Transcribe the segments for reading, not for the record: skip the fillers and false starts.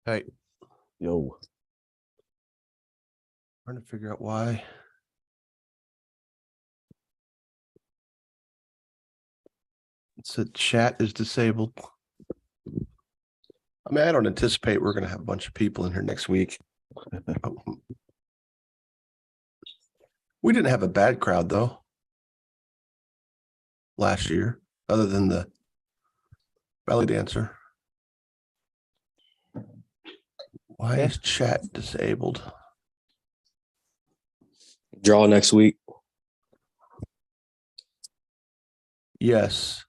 Hey, Yo, trying to figure out why. It said chat is disabled. I mean, I don't anticipate we're going to have a bunch of people in here next week. We didn't have a bad crowd, though, last year, other than the belly dancer. Why is chat disabled? Draw next week. Yes.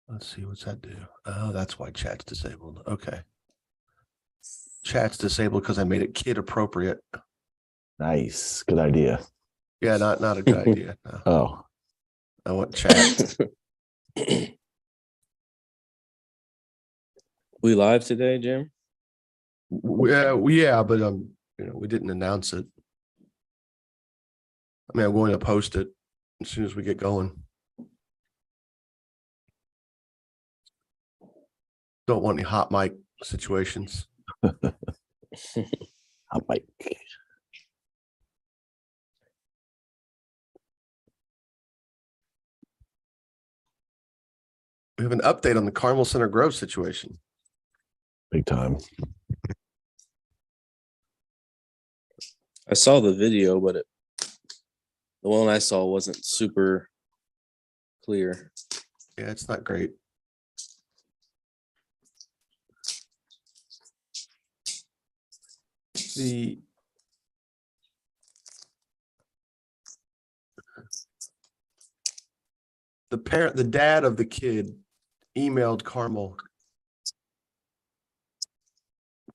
Let's see, what's that do? Oh, that's why chat's disabled. Okay. Chat's disabled because I made it kid appropriate. nice. Good idea. Yeah, not a good idea. No. Oh, I want chat. We live today, Jim? Yeah, but we didn't announce it. I mean, I'm going to post it as soon as we get going. Don't want any hot mic situations. hot mic. We have an update on the Carmel Center Grove situation. Big time. I saw the video, but the one I saw wasn't super clear. Yeah, it's not great. The dad of the kid emailed Carmel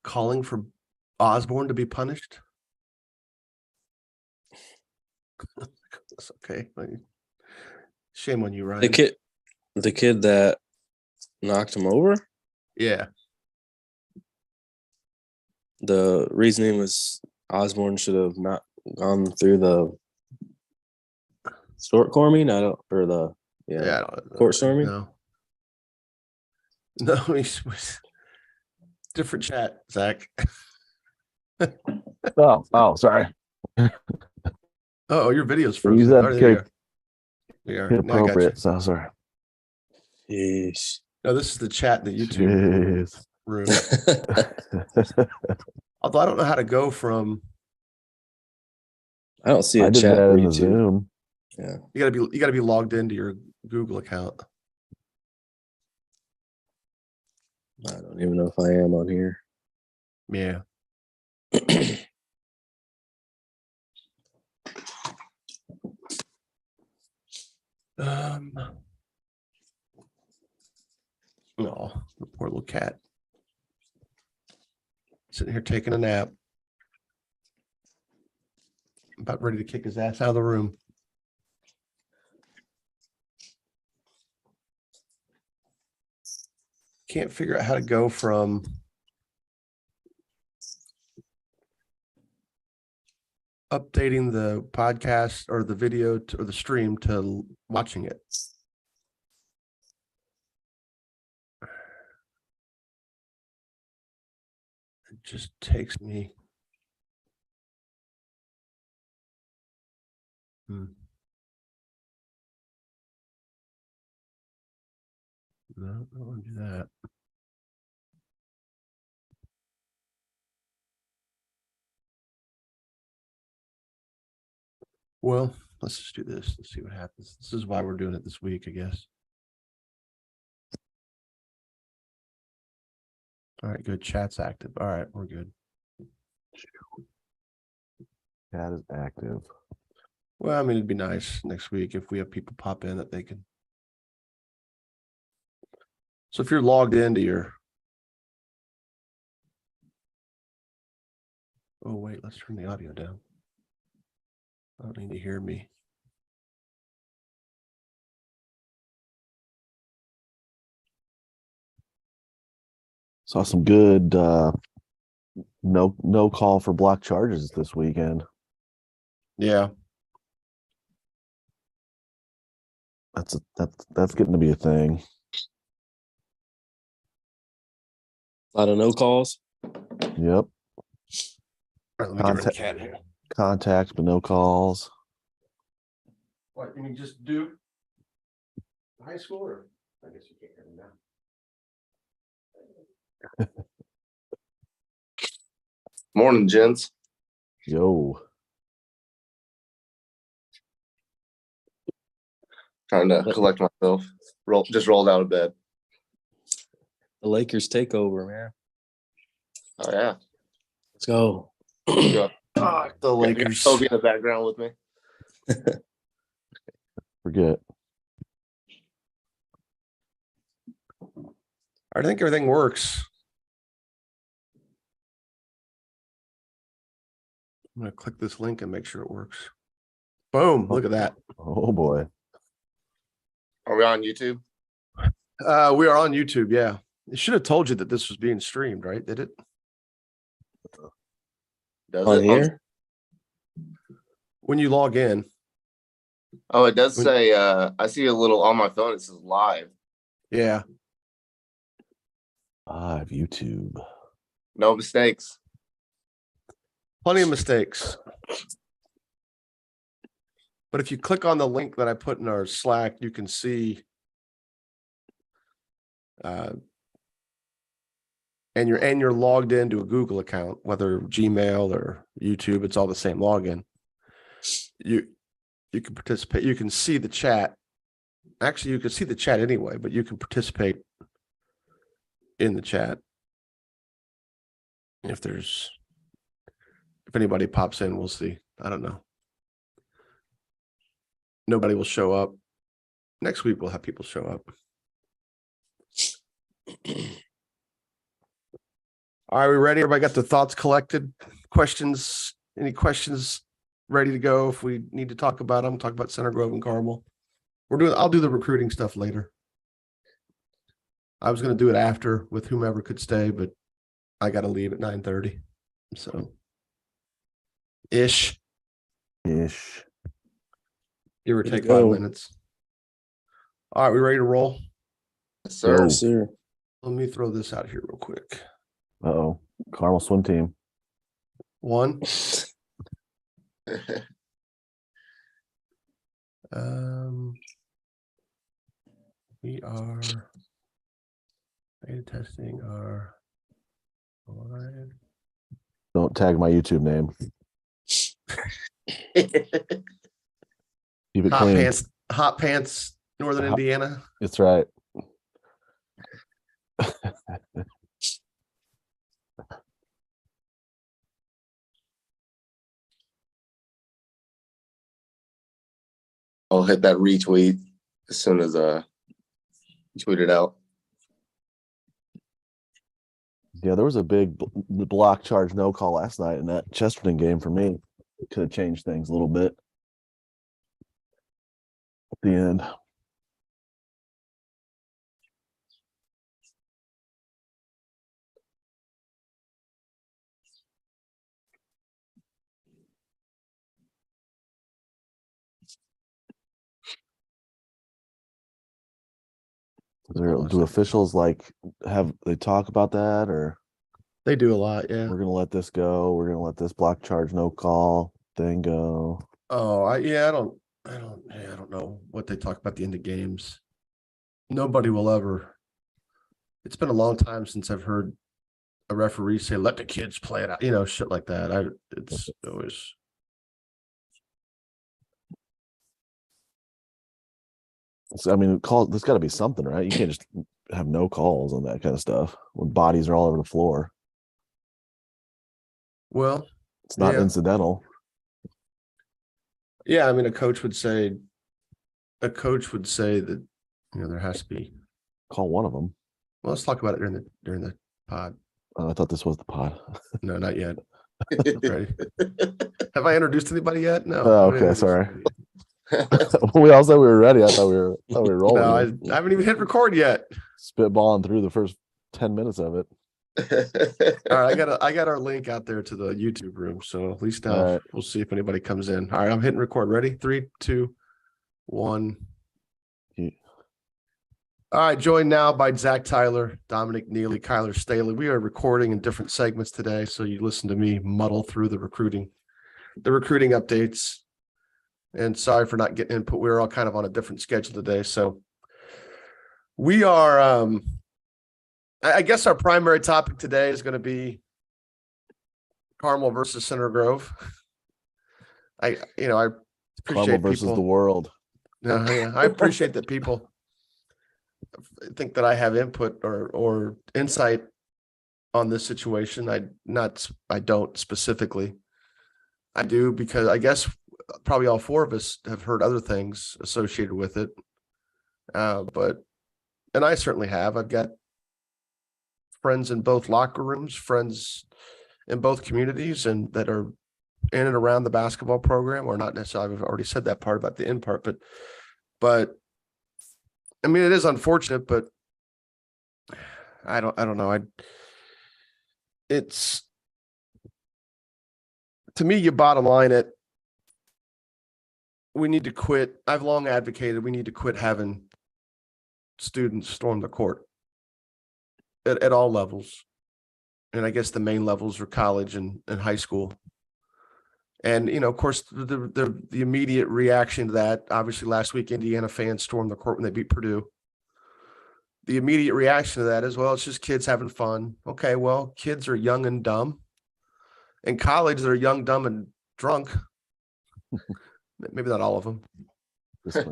calling for Osborne to be punished. That's okay. Shame on you, Ryan. The kid that knocked him over? Yeah. The reasoning was Osborne should have not gone through the court storming. Court storming. No, he's different chat, Zach. Oh, sorry. Oh, your video's frozen. Use that appropriate. So sorry. Yeesh. No, this is the chat in the YouTube room. Although I don't know how to go from. I don't see I a did chat that for in the YouTube. Zoom. Yeah, You gotta be logged into your Google account. I don't even know if I am on here. Yeah. No, the poor little cat. Sitting here taking a nap. About ready to kick his ass out of the room. Can't figure out how to go from updating the podcast or the video or the stream to watching it. It just takes me. No, I don't want to do that. Well, let's just do this. Let's see what happens. This is why we're doing it this week, I guess. All right, good. Chat's active. All right, we're good. Chat is active. Well, I mean, it'd be nice next week if we have people pop in that they can. So if you're logged into your. Oh, wait, let's turn the audio down. I don't need to hear me. Saw some good no call for block charges this weekend. Yeah. That's getting to be a thing. A lot of no calls. Yep. All right, let me get rid of the Contact- cat here. Contacts, but no calls. What, you mean just do high school or? I guess you can't hear me now. Morning, gents. Yo. Trying to collect myself. Just rolled out of bed. The Lakers take over, man. Oh yeah. Let's go. Yeah. The Lakers. Toby in the background with me. Forget. I think everything works. I'm gonna click this link and make sure it works. Boom, look at that. Oh boy. Are we on YouTube? We are on YouTube, yeah. It should have told you that this was being streamed, right? Did it? Does On it? here? When you log in. Oh, it does When- say I see a little on my phone, it says live. Yeah. Live YouTube. No mistakes. Plenty of mistakes. But if you click on the link that I put in our Slack, you can see and you're logged into a Google account, whether Gmail or YouTube, it's all the same login. You can participate, you can see the chat. Actually, you can see the chat anyway, but you can participate in the chat. If anybody pops in, we'll see. I don't know. Nobody will show up. Next week, we'll have people show up. All right, we ready? Everybody got the thoughts collected? Questions? Any questions ready to go? If we need to talk about them, talk about Center Grove and Carmel. I'll do the recruiting stuff later. I was going to do it after with whomever could stay, but I got to leave at 9:30. So ish, Ish. give or Way to take go. 5 minutes. All right, we ready to roll? Yes, sir. Go. Yes, sir. Let me throw this out here real quick. Uh-oh. Carmel swim team. One. We are beta testing our live. Don't tag my YouTube name. Keep it clean. Hot pants, Northern Hot- Indiana. It's right. I'll hit that retweet as soon as you tweet it out. Yeah, there was a big block charge no call last night in that Chesterton game for me. It could have changed things a little bit at the end. Do officials have they talk about that, or They do a lot, yeah. we're gonna let this go? We're gonna let this block charge no call thing go. Oh, I don't know what they talk about the end of games. Nobody will ever. It's been a long time since I've heard a referee say, "Let the kids play it out," shit like that. It's always. So, I mean, there's got to be something, right? You can't just have no calls on that kind of stuff when bodies are all over the floor. Well, It's not Yeah. incidental. yeah, I mean, a coach would say that there has to be. Call one of them. Well, let's talk about it during the pod. I thought this was the pod. No, not yet. Ready? Have I introduced anybody yet? No. Oh, I haven't okay, introduced sorry. anybody yet. We all said we were ready. I thought we were No, rolling. I haven't even hit record yet. Spitballing through the first 10 minutes of it. All right, I got our link out there to the YouTube room, so at least now All right. we'll see if anybody comes in. All right, I'm hitting record. Ready? 3, 2, 1. All right, joined now by Zach Tyler, Dominic Neely, Kyler Staley. We are recording in different segments today, so you listen to me muddle through the recruiting updates. And sorry for not getting input. We were all kind of on a different schedule today. So we are I guess our primary topic today is going to be Carmel versus Center Grove. I Carmel appreciate versus people. the world. Yeah, I appreciate that people think that I have input or insight on this situation. I don't specifically. I do because I guess probably all four of us have heard other things associated with it. And I certainly have. I've got friends in both locker rooms, friends in both communities, and that are in and around the basketball program, or not necessarily. I've already said that part about the in part, but I mean, it is unfortunate, but I don't know. It's to me, you bottom line it. We need to quit. I've long advocated we need to quit having students storm the court at all levels. And I guess the main levels are college and high school. And, of course, the immediate reaction to that, obviously last week, Indiana fans stormed the court when they beat Purdue. The immediate reaction to that is, well, it's just kids having fun. Okay, well, kids are young and dumb. In college, they're young, dumb, and drunk. Maybe not all of them, but some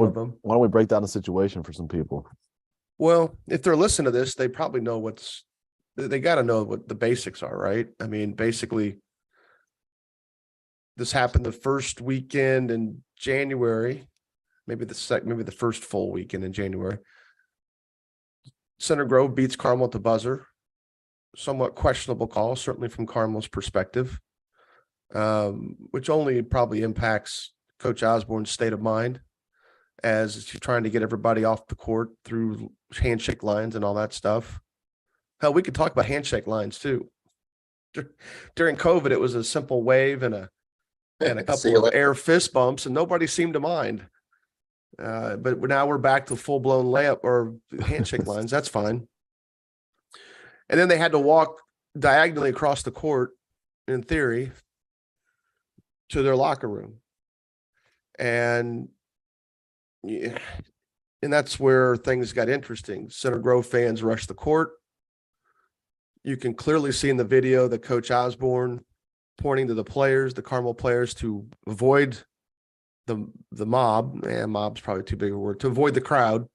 of them. Why don't we break down the situation for some people? Well, if they're listening to this, they probably know they got to know what the basics are, right? I mean, basically, this happened the first weekend in January, maybe the first full weekend in January. Center Grove beats Carmel at the buzzer. Somewhat questionable call, certainly from Carmel's perspective, which only probably impacts Coach Osborne's state of mind as she's trying to get everybody off the court through handshake lines and all that stuff. Hell, we could talk about handshake lines too. During COVID, it was a simple wave and a couple of air fist bumps, and nobody seemed to mind. But now we're back to full-blown layup or handshake lines. That's fine. And then they had to walk diagonally across the court, in theory, to their locker room. And that's where things got interesting. Center Grove fans rushed the court. You can clearly see in the video that Coach Osborne pointing to the players, the Carmel players, to avoid the mob. Mob's probably too big a word. To avoid the crowd.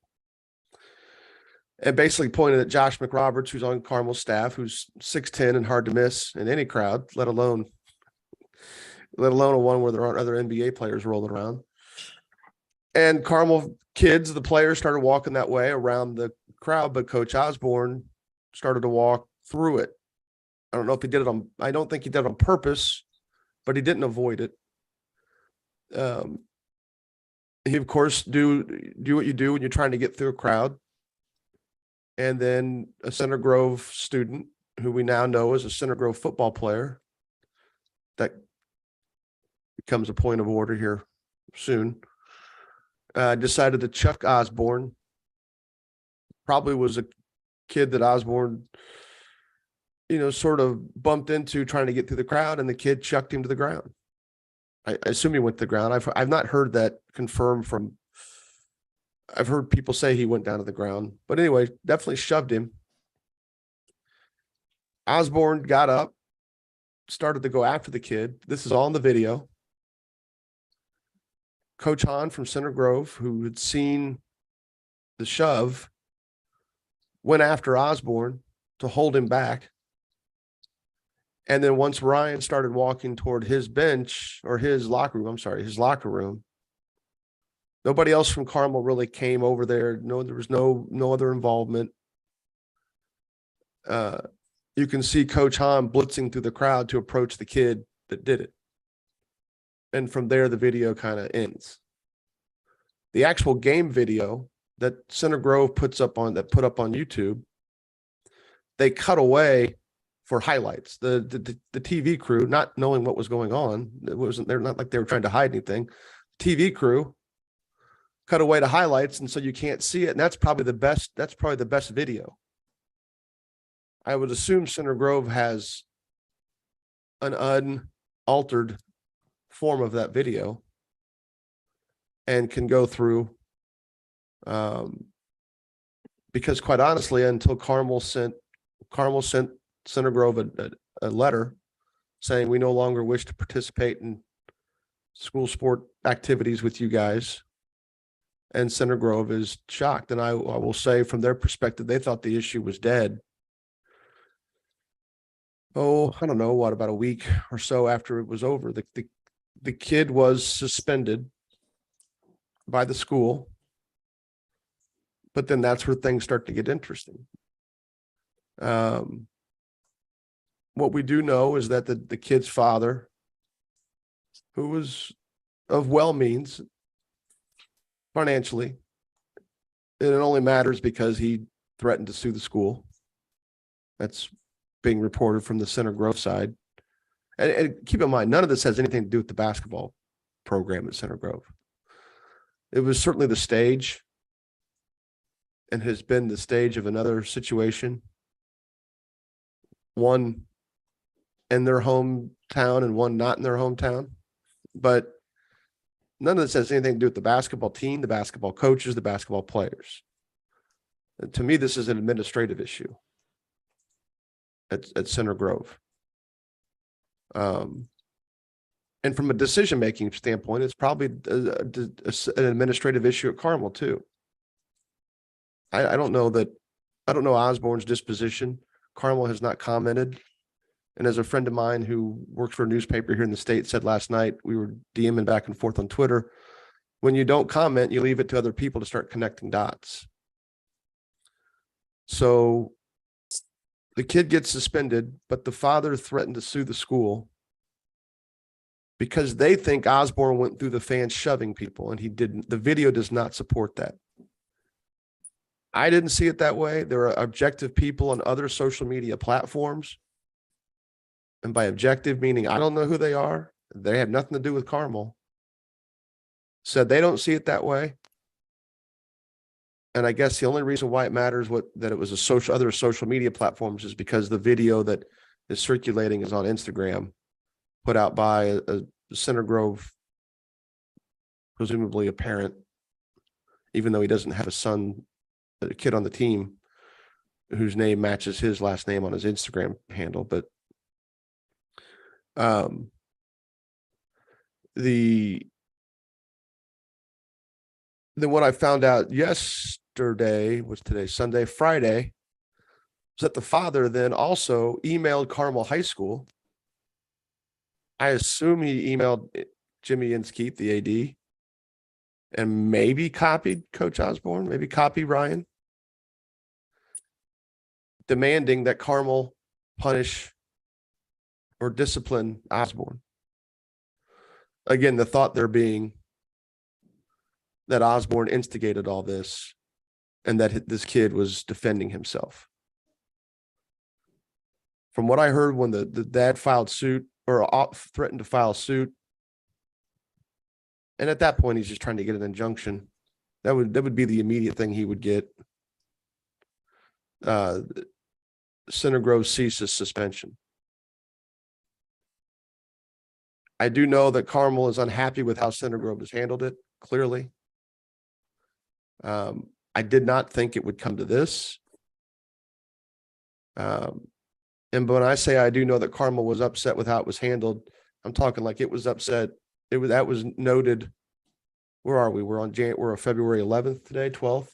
And basically pointed at Josh McRoberts, who's on Carmel's staff, who's 6'10" and hard to miss in any crowd, let alone a one where there aren't other NBA players rolling around. And Carmel kids, the players, started walking that way around the crowd, but Coach Osborne started to walk through it. I don't know if he did it I don't think he did it on purpose, but he didn't avoid it. He, of course, do what you do when you're trying to get through a crowd. And then a Center Grove student, who we now know is a Center Grove football player, that becomes a point of order here soon, decided to chuck Osborne. Probably was a kid that Osborne, sort of bumped into trying to get through the crowd, and the kid chucked him to the ground. I assume he went to the ground. I've not heard that confirmed from. I've heard people say he went down to the ground, but anyway, definitely shoved him. Osborne got up, started to go after the kid. This is all in the video. Coach Hahn from Center Grove, who had seen the shove, went after Osborne to hold him back. And then once Ryan started walking toward his bench or his locker room, nobody else from Carmel really came over there. No, there was no other involvement. You can see Coach Hahn blitzing through the crowd to approach the kid that did it. And from there, the video kind of ends. The actual game video that Center Grove put up on YouTube, they cut away for highlights. The TV crew, not knowing what was going on, they're not like they were trying to hide anything. TV crew cut away to highlights, and so you can't see it. And that's probably the best video. I would assume Center Grove has an unaltered form of that video and can go through, because quite honestly, until Carmel sent Center Grove a letter saying we no longer wish to participate in school sport activities with you guys, and Center Grove is shocked. And I will say, from their perspective, they thought the issue was dead. Oh, I don't know what, about a week or so after it was over, the kid was suspended by the school. But then that's where things start to get interesting. What we do know is that the kid's father, who was of well means financially, and it only matters because he threatened to sue the school. That's being reported from the Center Grove side. And keep in mind, none of this has anything to do with the basketball program at Center Grove. It was certainly the stage, and has been the stage of another situation, one in their hometown and one not in their hometown. But none of this has anything to do with the basketball team, the basketball coaches, the basketball players. And to me, this is an administrative issue at Center Grove. And from a decision-making standpoint, it's probably an administrative issue at Carmel too. I don't know Osborne's disposition. Carmel has not commented. And as a friend of mine who works for a newspaper here in the state said last night, we were DMing back and forth on Twitter. When you don't comment, you leave it to other people to start connecting dots. So the kid gets suspended, but the father threatened to sue the school because they think Osborne went through the fans shoving people, and he didn't. The video does not support that. I didn't see it that way. There are objective people on other social media platforms. And by objective, meaning I don't know who they are. They had nothing to do with Carmel. Said they don't see it that way. And I guess the only reason why it matters that it was other social media platforms is because the video that is circulating is on Instagram, put out by a Center Grove, presumably a parent, even though he doesn't have a kid on the team whose name matches his last name on his Instagram handle. But then what I found out yesterday, was today, Sunday, Friday, was that the father then also emailed Carmel High School. I assume he emailed Jimmy Inskeep, the AD, and maybe copied Coach Osborne, maybe copied Ryan, demanding that Carmel punish or discipline Osborne. Again, the thought there being that Osborne instigated all this and that this kid was defending himself. From what I heard, when the dad filed suit or threatened to file suit, and at that point he's just trying to get an injunction, that would be the immediate thing he would get. Center Grove ceases suspension. I do know that Carmel is unhappy with how Center Grove has handled it, clearly. I did not think it would come to this. And when I say I do know that Carmel was upset with how it was handled, I'm talking like it was upset. That was noted. Where are we? We're on February 11th today, 12th.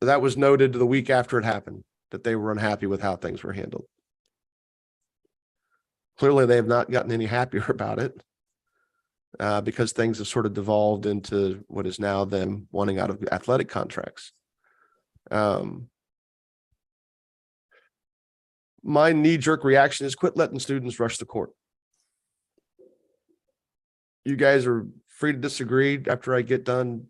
That was noted the week after it happened, that they were unhappy with how things were handled. Clearly, they have not gotten any happier about it, because things have sort of devolved into what is now them wanting out of athletic contracts. My knee-jerk reaction is quit letting students rush the court. You guys are free to disagree after I get done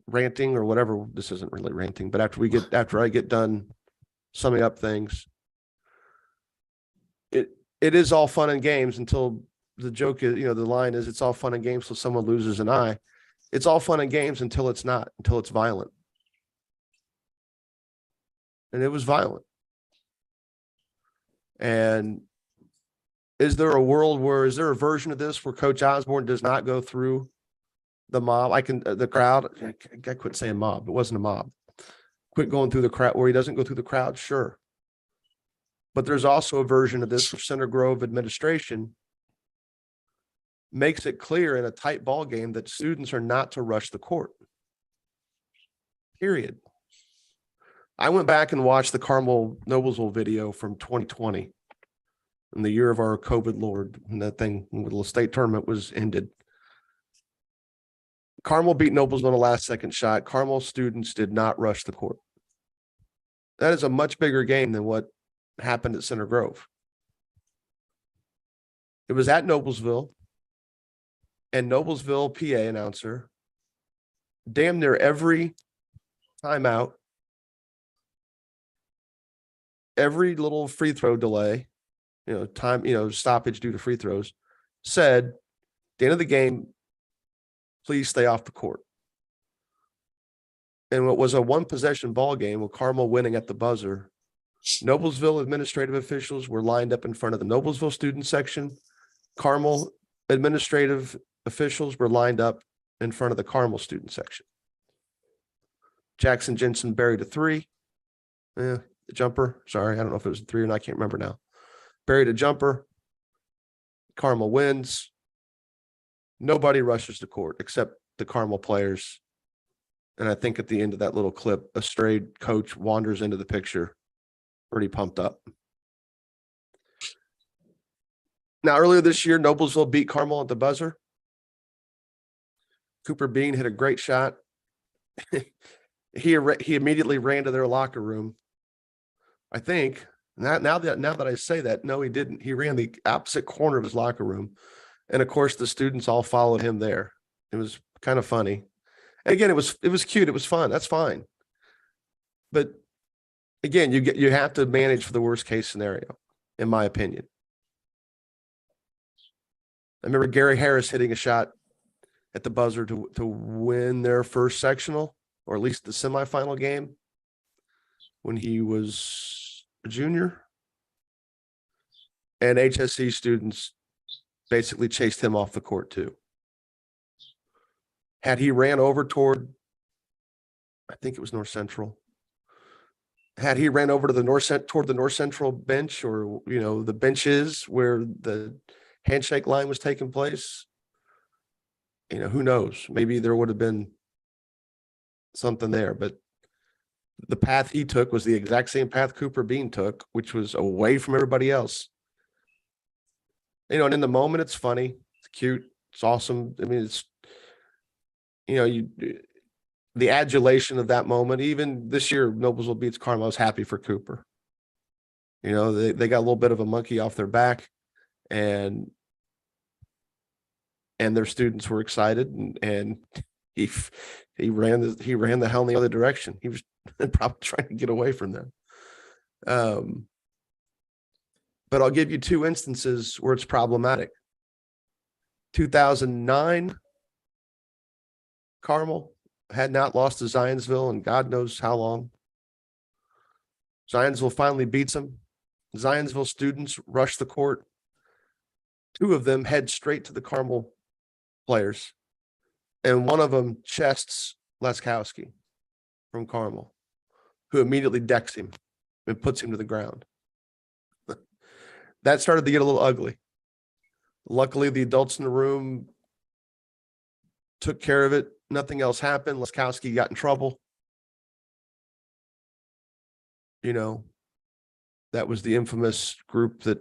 ranting or whatever. This isn't really ranting, but after I get done summing up things, it is all fun and games until the joke is, the line is, it's all fun and games till someone loses an eye. It's all fun and games until it's not, until it's violent. And it was violent. And is there a version of this where Coach Osborne does not go through the mob? The crowd, I quit saying mob. It wasn't a mob. Quit going through the crowd where he doesn't go through the crowd. Sure. But there's also a version of this where Center Grove administration makes it clear in a tight ball game that students are not to rush the court. Period. I went back and watched the Carmel Noblesville video from 2020, in the year of our COVID Lord, and that thing with the state tournament was ended. Carmel beat Noblesville on a last-second shot. Carmel students did not rush the court. That is a much bigger game than what happened at Center Grove. It was at Noblesville, and Noblesville PA announcer, damn near every timeout, every little free throw delay, stoppage due to free throws, said, at the end of the game, please stay off the court. And what was a one possession ball game with Carmel winning at the buzzer, Noblesville administrative officials were lined up in front of the Noblesville student section. Carmel administrative officials were lined up in front of the Carmel student section. Jackson Jensen buried a three. The jumper. Sorry, I don't know if it was a three or not. I can't remember now. Buried a jumper. Carmel wins. Nobody rushes the court except the Carmel players. And I think at the end of that little clip, a strayed coach wanders into the picture, pretty pumped up. Now, earlier this year, Noblesville beat Carmel at the buzzer. Cooper Bean hit a great shot. He immediately ran to their locker room. I think now that I say that, no, he didn't. He ran the opposite corner of his locker room. And of course, the students all followed him there. It was kind of funny. And again, it was cute. It was fun. That's fine. But again, you have to manage for the worst case scenario, in my opinion. I remember Gary Harris hitting a shot at the buzzer to win their first sectional, or at least the semifinal game, when he was a junior. And HSC students basically chased him off the court too. Had he ran over toward, I think it was North Central. Had he ran over to the toward the North Central bench, or the benches where the handshake line was taking place, who knows? Maybe there would have been something there, but the path he took was the exact same path Cooper Bean took, which was away from everybody else. And in the moment, it's funny, it's cute, it's awesome. I mean, it's, the adulation of that moment. Even this year, Noblesville beats Carmel. I was happy for Cooper. They got a little bit of a monkey off their back, and their students were excited, and he ran the hell in the other direction. He was probably trying to get away from them. But I'll give you two instances where it's problematic. 2009, Carmel had not lost to Zionsville in God knows how long. Zionsville finally beats them. Zionsville students rush the court. Two of them head straight to the Carmel players, and one of them chests Laskowski from Carmel, who immediately decks him and puts him to the ground. That started to get a little ugly. Luckily, the adults in the room took care of it. Nothing else happened. Laskowski got in trouble. That was the infamous group that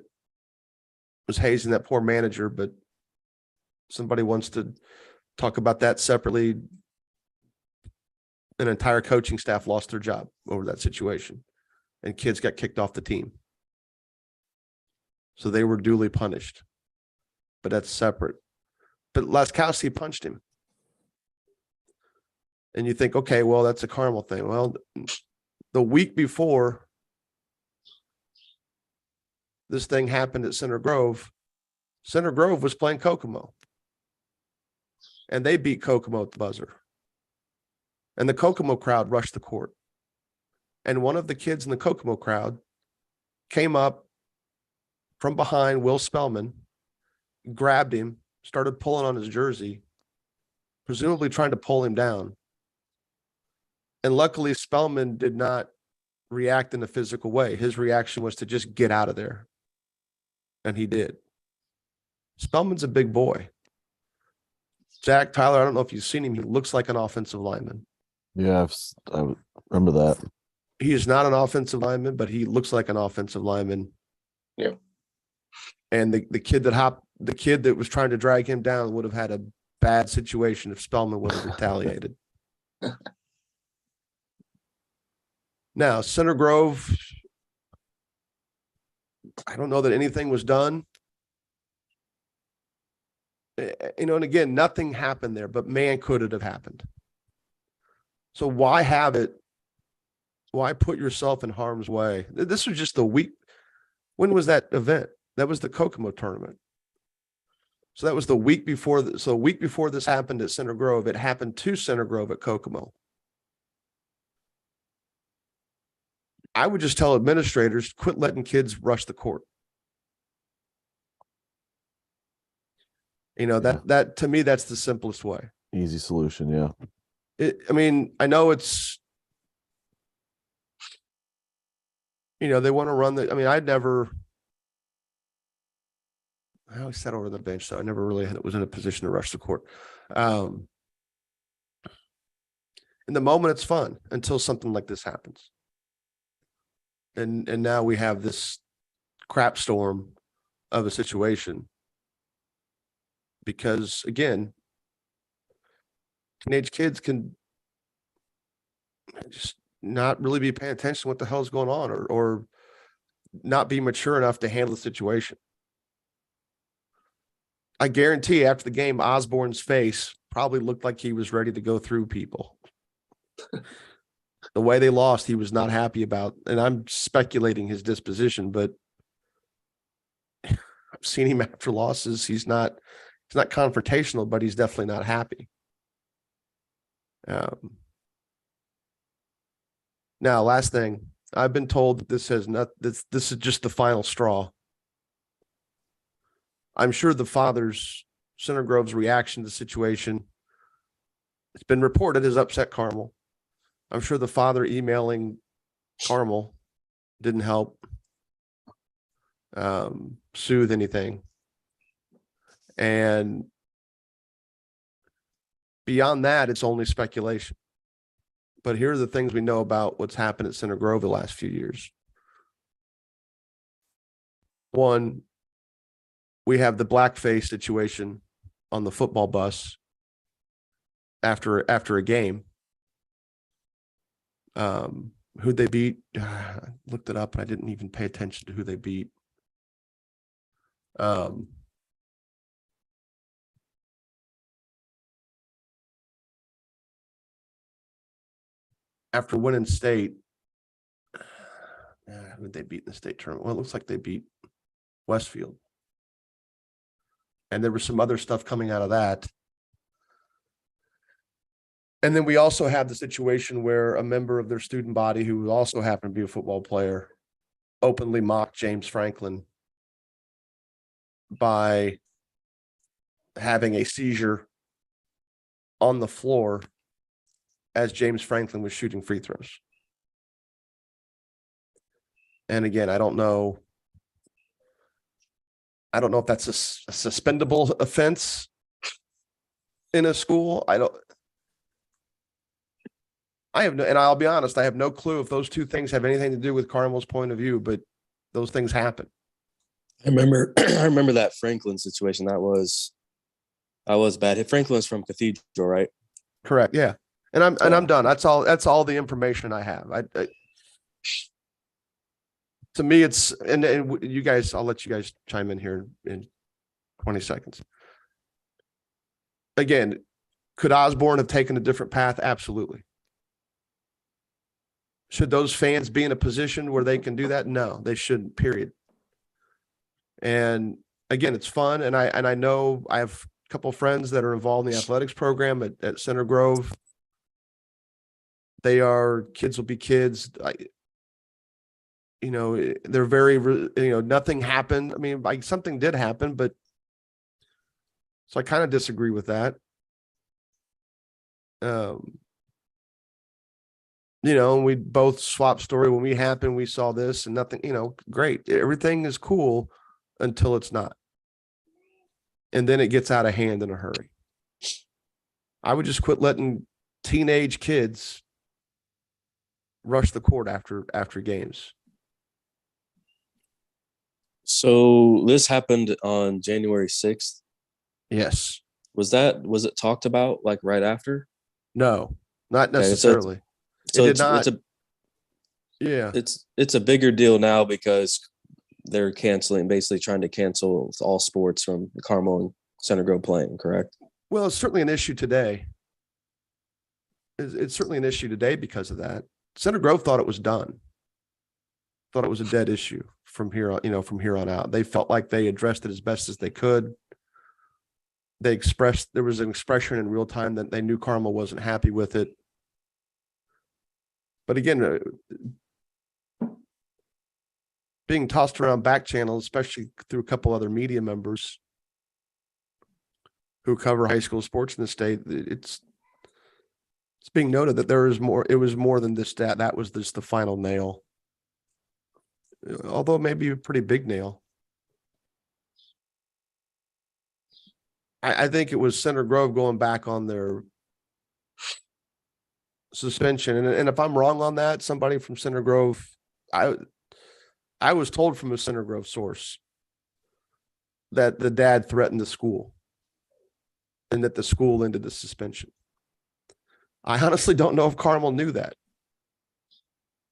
was hazing that poor manager, but somebody wants to talk about that separately. An entire coaching staff lost their job over that situation, and kids got kicked off the team. So they were duly punished, but that's separate. But Laskowski punched him. And you think, okay, well, that's a Carmel thing. Well, the week before this thing happened at Center Grove, Center Grove was playing Kokomo. And they beat Kokomo at the buzzer. And the Kokomo crowd rushed the court. And one of the kids in the Kokomo crowd came up from behind Will Spellman, grabbed him, started pulling on his jersey, presumably trying to pull him down. And luckily, Spellman did not react in a physical way. His reaction was to just get out of there. And he did. Spellman's a big boy. Jack Tyler, I don't know if you've seen him. He looks like an offensive lineman. Yeah, I remember that. He is not an offensive lineman, but he looks like an offensive lineman. Yeah. And the kid that was trying to drag him down would have had a bad situation if Spellman would have retaliated. Now, Center Grove, I don't know that anything was done. And again, nothing happened there, but man, could it have happened? So why have it? Why put yourself in harm's way? This was just the week. When was that event? That was the Kokomo tournament. So that was the week before. So a week before this happened at Center Grove, it happened to Center Grove at Kokomo. I would just tell administrators, quit letting kids rush the court. That to me, that's the simplest way. Easy solution. Yeah. I know it's, they want to run I always sat over the bench, so I never really was in a position to rush the court. In the moment, it's fun until something like this happens. And now we have this crap storm of a situation. Because again, teenage kids can just not really be paying attention to what the hell's going on or not be mature enough to handle the situation. I guarantee after the game, Osborne's face probably looked like he was ready to go through people. The way they lost, he was not happy about, and I'm speculating his disposition, but I've seen him after losses. He's not confrontational, but he's definitely not happy. Now, last thing, I've been told that this is just the final straw. I'm sure the father's, Center Grove's reaction to the situation, it's been reported, has upset Carmel. I'm sure the father emailing Carmel didn't help soothe anything. And beyond that, it's only speculation. But here are the things we know about what's happened at Center Grove the last few years. One, we have the blackface situation on the football bus after a game. Who'd they beat? I looked it up and I didn't even pay attention to who they beat. After winning state, who did they beat in the state tournament? Well, it looks like they beat Westfield. And there was some other stuff coming out of that. And then we also have the situation where a member of their student body who also happened to be a football player openly mocked James Franklin by having a seizure on the floor as James Franklin was shooting free throws. And again, I don't know if that's a suspendable offense in a school. And I'll be honest, I have no clue if those two things have anything to do with Carmel's point of view, but those things happen. I remember that Franklin situation. That was bad. Franklin is from Cathedral, right? Correct. Yeah. And I'm done. That's all the information I have. To me, it's, and you guys, I'll let you guys chime in here in 20 seconds. Again, could Osborne have taken a different path? Absolutely. Should those fans be in a position where they can do that? No, they shouldn't, period. And again, it's fun. And I know I have a couple of friends that are involved in the athletics program at Center Grove. Kids will be kids. They're very, nothing happened. I mean, like something did happen, but so I kind of disagree with that. And we both swapped story when we happened. We saw this and nothing, great. Everything is cool until it's not. And then it gets out of hand in a hurry. I would just quit letting teenage kids rush the court after games. So this happened on January 6th. Yes. Was it talked about like right after? No, not Okay, necessarily. So It did it's not. yeah. It's a bigger deal now because they're basically trying to cancel all sports from Carmel and Center Grove playing, correct? Well, it's certainly an issue today. It's certainly an issue today because of that. Center Grove thought it was done. Thought it was a dead issue from here on out. They felt like they addressed it as best as they could. There was an expression in real time that they knew Carmel wasn't happy with it. But again, being tossed around back channel, especially through a couple other media members who cover high school sports in the state, it's being noted that there is more. It was more than this. That was just the final nail, although maybe a pretty big nail. I think it was Center Grove going back on their suspension, and if I'm wrong on that, somebody from Center Grove, I was told from a Center Grove source that the dad threatened the school and that the school ended the suspension. I honestly don't know if Carmel knew that.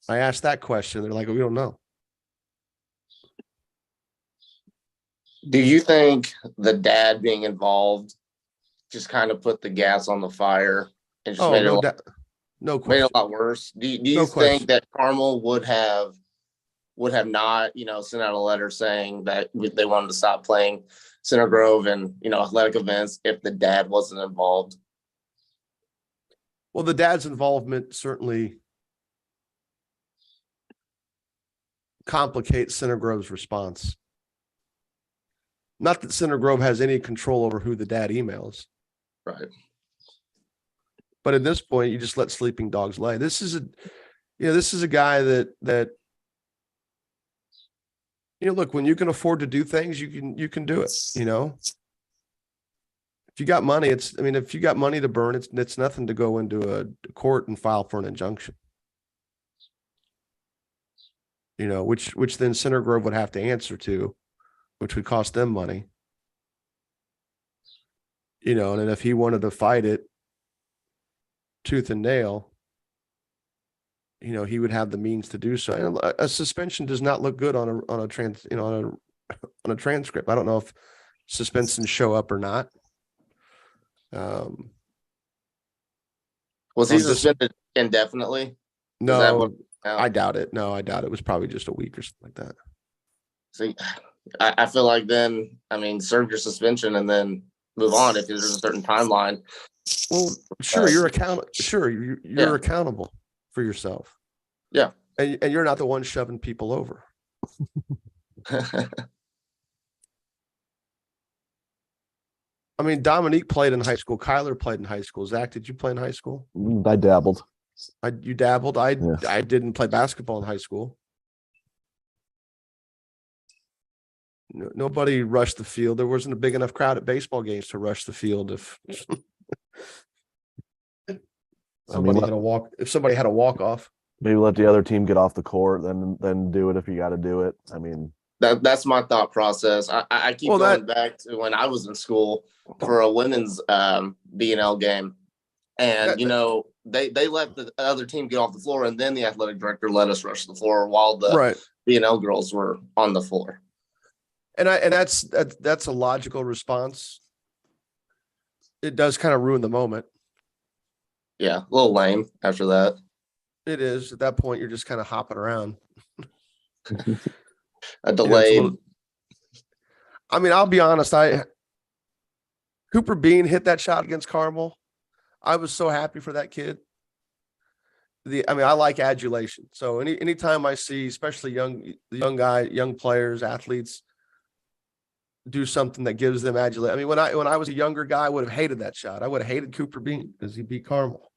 I asked that question. They're like, we don't know. Do you think the dad being involved just kind of put the gas on the fire and just made it no made question. it a lot worse? Do you No think question. that Carmel would have not, sent out a letter saying that they wanted to stop playing Center Grove and, athletic events if the dad wasn't involved? Well, the dad's involvement certainly complicates Center Grove's response. Not that Center Grove has any control over who the dad emails. Right. But at this point, you just let sleeping dogs lay. This is a guy that look, when you can afford to do things, you can do it, If you got money, if you got money to burn, it's nothing to go into a court and file for an injunction. Which then Center Grove would have to answer to, which would cost them money. And if he wanted to fight it tooth and nail, he would have the means to do so. And a suspension does not look good on a transcript. I don't know if suspensions show up or not. Was he suspended indefinitely? No, I doubt it. No, I doubt it. It was probably just a week or something like that. See, I feel like then, serve your suspension and then move on if there's a certain timeline. Well, sure, you're accountable. Sure, you're accountable for yourself. Yeah, and you're not the one shoving people over. Dominique played in high school. Kyler played in high school. Zach, did you play in high school? I dabbled. You dabbled. I Yeah. didn't play basketball in high school. Nobody rushed the field. There wasn't a big enough crowd at baseball games to rush the field if somebody had a walk off. Maybe let the other team get off the court, then do it if you got to do it. That's my thought process. I keep going back to when I was in school for a women's B&L game, and they let the other team get off the floor, and then the athletic director let us rush the floor while the B&L girls were on the floor. And that's a logical response. It does kind of ruin the moment. Yeah, a little lame after that. It is. At that point, you're just kind of hopping around. A delay. I mean, I'll be honest. Cooper Bean hit that shot against Carmel. I was so happy for that kid. I like adulation. So anytime I see, especially young players, athletes, do something that gives them adulation. I mean, when I was a younger guy, I would have hated that shot. I would have hated Cooper Bean because he beat Carmel.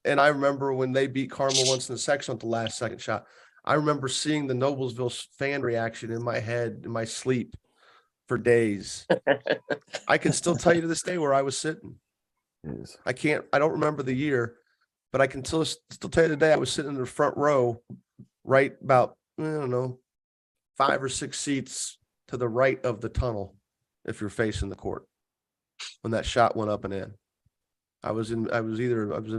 And I remember when they beat Carmel once in the section with the last second shot. I remember seeing the Noblesville fan reaction in my head, in my sleep, for days. I can still tell you to this day where I was sitting. Yes. I don't remember the year, but I can still tell you today I was sitting in the front row, right about, I don't know, 5 or 6 seats to the right of the tunnel if you're facing the court when that shot went up and in. I was in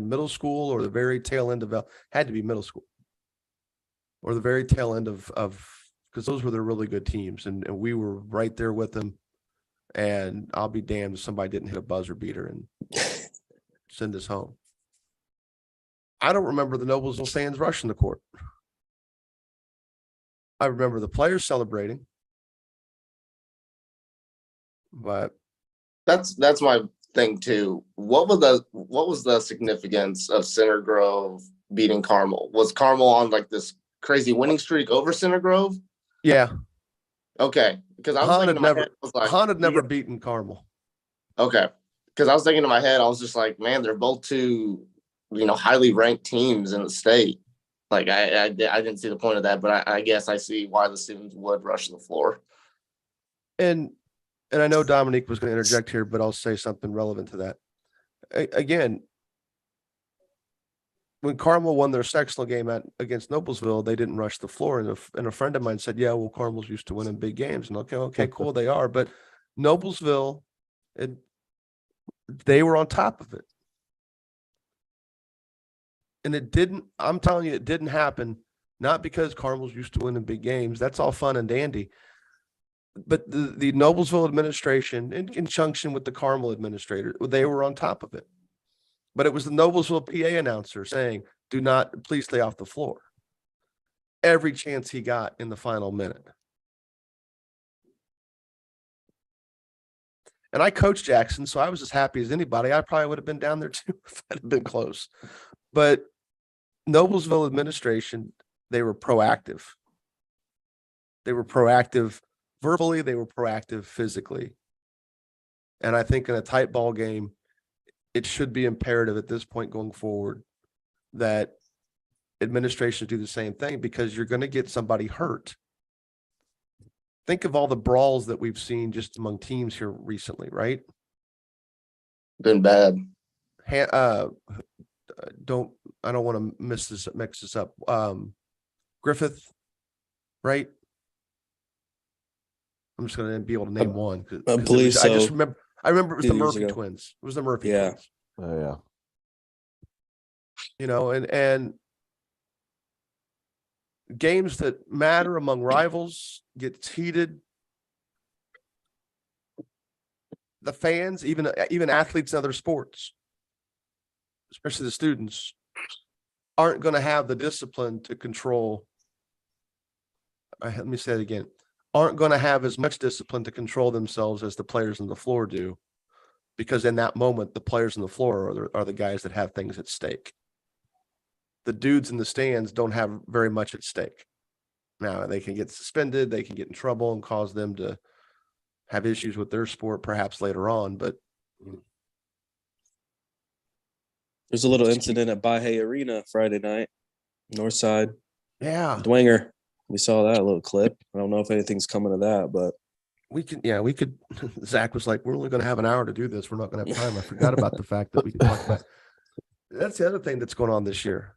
middle school or the very tail end of had to be middle school or the very tail end of because those were the really good teams and we were right there with them. And I'll be damned if somebody didn't hit a buzzer beater and send us home. I don't remember the Noblesville fans rushing the court. I remember the players celebrating, but That's my thing too. What was the significance of Center Grove beating Carmel? Was Carmel on like this crazy winning streak over Center Grove? yeah. Okay, because I was thinking in my head, I was like, Han had never beaten Carmel. Okay, because I was thinking in my head, I was just like, man, they're both two, highly ranked teams in the state. Like I didn't see the point of that, but I guess I see why the students would rush the floor. And I know Dominique was going to interject here, but I'll say something relevant to that. Again, when Carmel won their sectional game against Noblesville, they didn't rush the floor. And a friend of mine said, yeah, well, Carmel's used to winning big games. And okay, cool, they are. But Noblesville, they were on top of it. And I'm telling you, it didn't happen, not because Carmel's used to winning big games. That's all fun and dandy. But the Noblesville administration, in conjunction with the Carmel administrator, they were on top of it. But it was the Noblesville PA announcer saying, please stay off the floor. Every chance he got in the final minute. And I coached Jackson, so I was as happy as anybody. I probably would have been down there too if it had been close. But Noblesville administration, they were proactive. They were proactive verbally, they were proactive physically. And I think in a tight ball game, it should be imperative at this point going forward that administration do the same thing because you're going to get somebody hurt. Think of all the brawls that we've seen just among teams here recently, right? Been bad. I don't want to mix this up. Griffith, right? I'm just going to be able to name one. I believe so. I remember it was the Murphy ago. twins. It was the Murphy Yeah. twins. Oh yeah. And games that matter among rivals get heated. The fans, even athletes in other sports, especially the students, aren't going to have the discipline to control. Let me say it again. Aren't going to have as much discipline to control themselves as the players on the floor do, because in that moment, the players on the floor are the guys that have things at stake. The dudes in the stands don't have very much at stake. Now, they can get suspended, they can get in trouble and cause them to have issues with their sport perhaps later on, but there's a little incident at Baha'i Arena Friday night, Northside. Yeah. Dwenger. We saw that little clip. I don't know if anything's coming of that, but we could. Zach was like, we're only going to have an hour to do this. We're not going to have time. I forgot about the fact that we could talk about. That's the other thing that's going on this year.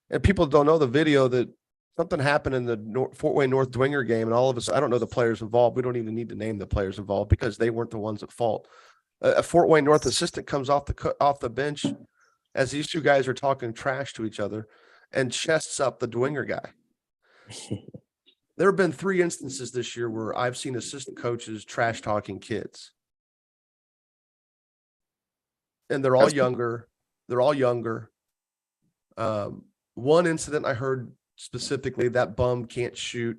And people don't know the video that something happened in the Fort Wayne North Dwenger game. And all of us, I don't know the players involved. We don't even need to name the players involved because they weren't the ones at fault. A Fort Wayne North assistant comes off the bench as these two guys are talking trash to each other and chests up the Dwenger guy. There have been 3 instances this year where I've seen assistant coaches trash talking kids. And they're all younger. One incident I heard specifically, that bum can't shoot.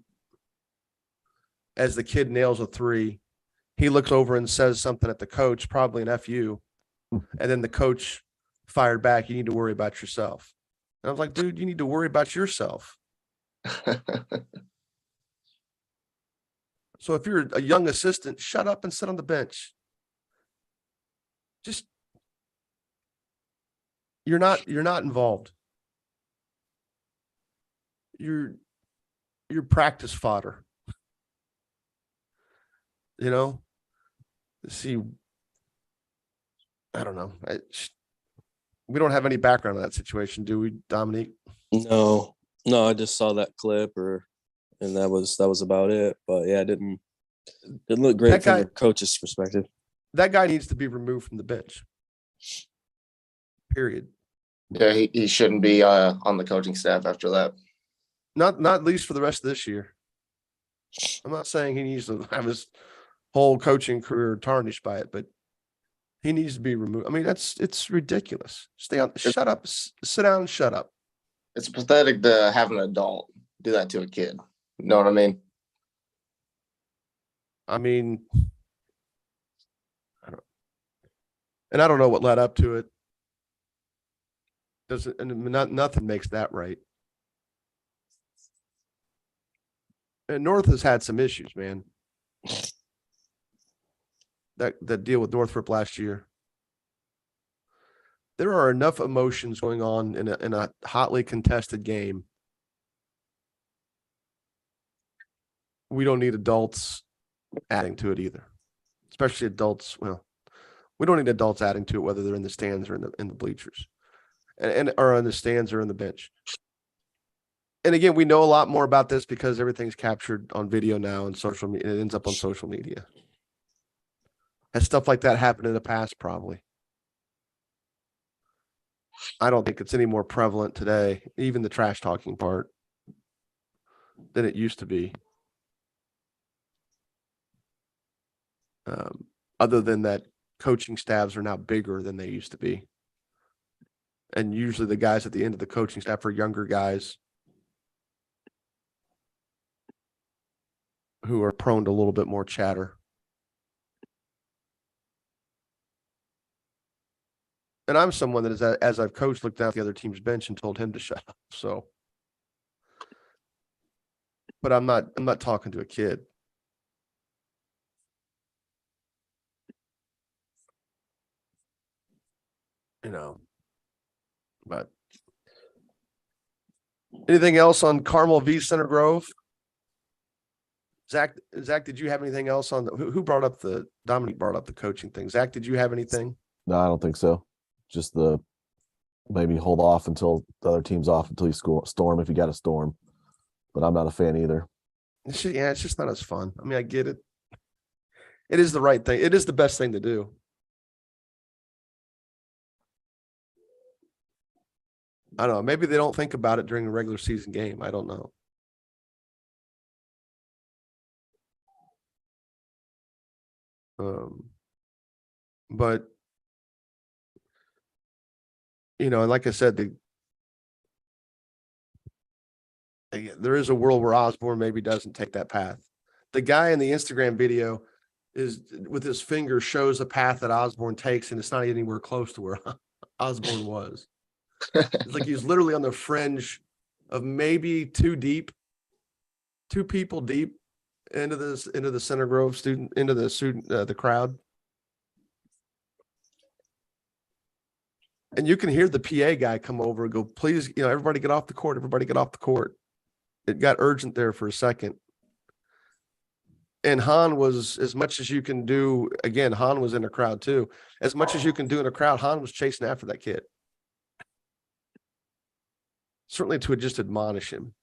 as the kid nails a three, he looks over and says something at the coach, probably an FU, and then the coach fired back, "You need to worry about yourself." And I was like, dude, you need to worry about yourself. So if you're a young assistant, shut up and sit on the bench. Just you're not involved. You're practice fodder. You know? See, I don't know. We don't have any background on that situation, do we, Dominique? No, I just saw that clip, and that was about it. But yeah, it didn't look great from the coach's perspective. That guy needs to be removed from the bench. Period. Yeah, he shouldn't be on the coaching staff after that. Not at least for the rest of this year. I'm not saying he needs to have his whole coaching career tarnished by it, but he needs to be removed. I mean, it's ridiculous. Shut up, sit down and shut up. It's pathetic to have an adult do that to a kid. You know what I mean? I mean, I don't know what led up to it. Nothing makes that right. And North has had some issues, man. That deal with Northrop last year. There are enough emotions going on in a hotly contested game. We don't need adults adding to it either, especially adults. Well, we don't need adults adding to it, whether they're in the stands or in the bleachers, and or in the stands or in the bench. And again, we know a lot more about this because everything's captured on video now and social media. It ends up on social media. Has stuff like that happened in the past? Probably. I don't think it's any more prevalent today, even the trash talking part, than it used to be. Other than that, coaching staffs are now bigger than they used to be. And usually the guys at the end of the coaching staff are younger guys who are prone to a little bit more chatter. And I'm someone that is, as I've coached, looked down at the other team's bench and told him to shut up. So, but I'm not talking to a kid. You know, but anything else on Carmel v. Center Grove? Zach, did you have anything else on who brought up Dominique brought up the coaching thing? Zach, did you have anything? No, I don't think so. Just maybe hold off until the other team's off until you storm if you got a storm. But I'm not a fan either. It's just not as fun. I mean, I get it. It is the right thing. It is the best thing to do. I don't know. Maybe they don't think about it during a regular season game. I don't know. But you know, and like I said, there is a world where Osborne maybe doesn't take that path. The guy in the Instagram video is with his finger shows a path that Osborne takes, and it's not anywhere close to where Osborne was. It's like he's literally on the fringe of maybe two people deep into the Center Grove the crowd. And you can hear the PA guy come over and go, "Please, everybody get off the court. Everybody get off the court." It got urgent there for a second. And Han was, as much as you can do, again, Han was in a crowd too. As much as you can do in a crowd, Han was chasing after that kid. Certainly to just admonish him.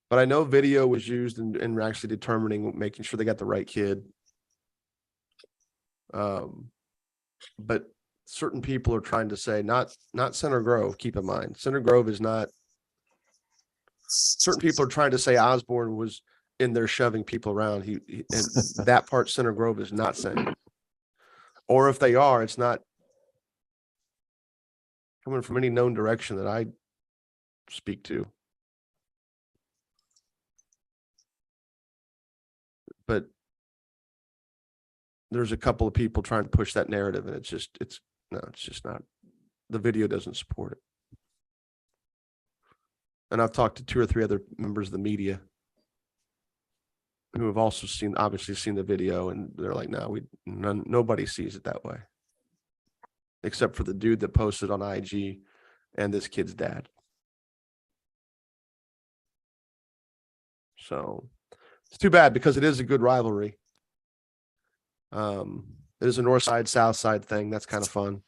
But I know video was used in actually determining, making sure they got the right kid. But certain people are trying to say, not Center Grove, keep in mind. Center Grove is not. Certain people are trying to say Osborne was in there shoving people around. And that part Center Grove is not saying. Or if they are, it's not coming from any known direction that I speak to. but there's a couple of people trying to push that narrative, and it's just not. The video doesn't support it. And I've talked to 2 or 3 other members of the media who have also obviously seen the video, and they're like, no, nobody sees it that way. Except for the dude that posted on IG and this kid's dad. So it's too bad because it is a good rivalry. It is a north side, south side thing. That's kind of fun.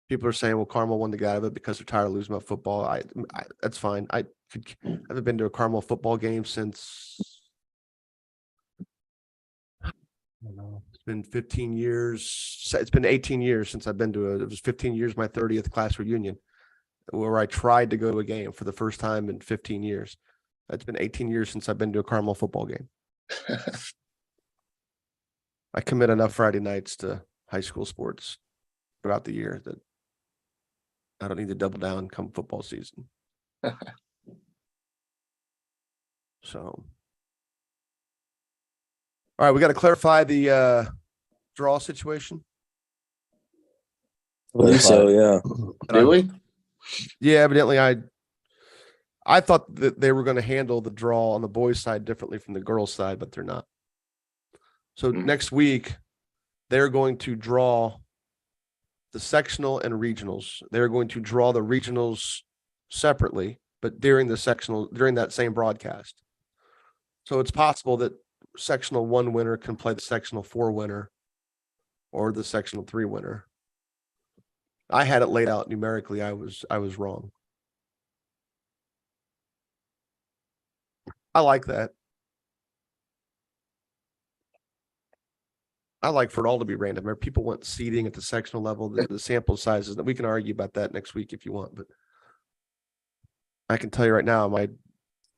People are saying, well, Carmel won to get out of it because they're tired of losing about football. That's fine. I haven't been to a Carmel football game since, I don't know, it's been 15 years. It's been 18 years since I've been to it was 15 years, my 30th class reunion, where I tried to go to a game for the first time in 15 years. It's been 18 years since I've been to a Carmel football game. I commit enough Friday nights to high school sports throughout the year that I don't need to double down come football season. So, all right, we got to clarify the draw situation. I believe so, yeah. Do we? Yeah, evidently I thought that they were going to handle the draw on the boys' side differently from the girls' side, but they're not. So next week, they're going to draw the sectional and regionals. They're going to draw the regionals separately, but during that same broadcast. So it's possible that sectional 1 winner can play the sectional 4 winner or the sectional 3 winner. I had it laid out numerically. I was wrong. I like that. I like for it all to be random. People want seating at the sectional level, the sample sizes. We can argue about that next week if you want, but I can tell you right now,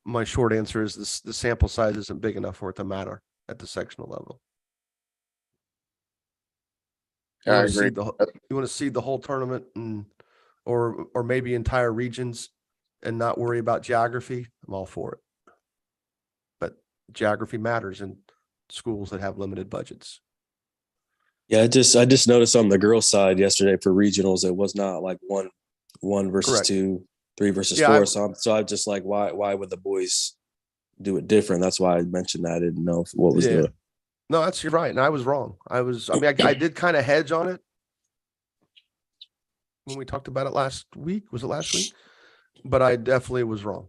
my short answer is the sample size isn't big enough for it to matter at the sectional level. I agree. You want to seed the whole tournament or maybe entire regions and not worry about geography? I'm all for it. But geography matters in schools that have limited budgets. Yeah, I just noticed on the girls' side yesterday for regionals, it was not like one versus Correct. 2, 3 versus 4. So I'm just like, why would the boys do it different? That's why I mentioned that. I didn't know what was the. No, you're right, and I was wrong. I did kind of hedge on it when we talked about it last week. Was it last week? But I definitely was wrong.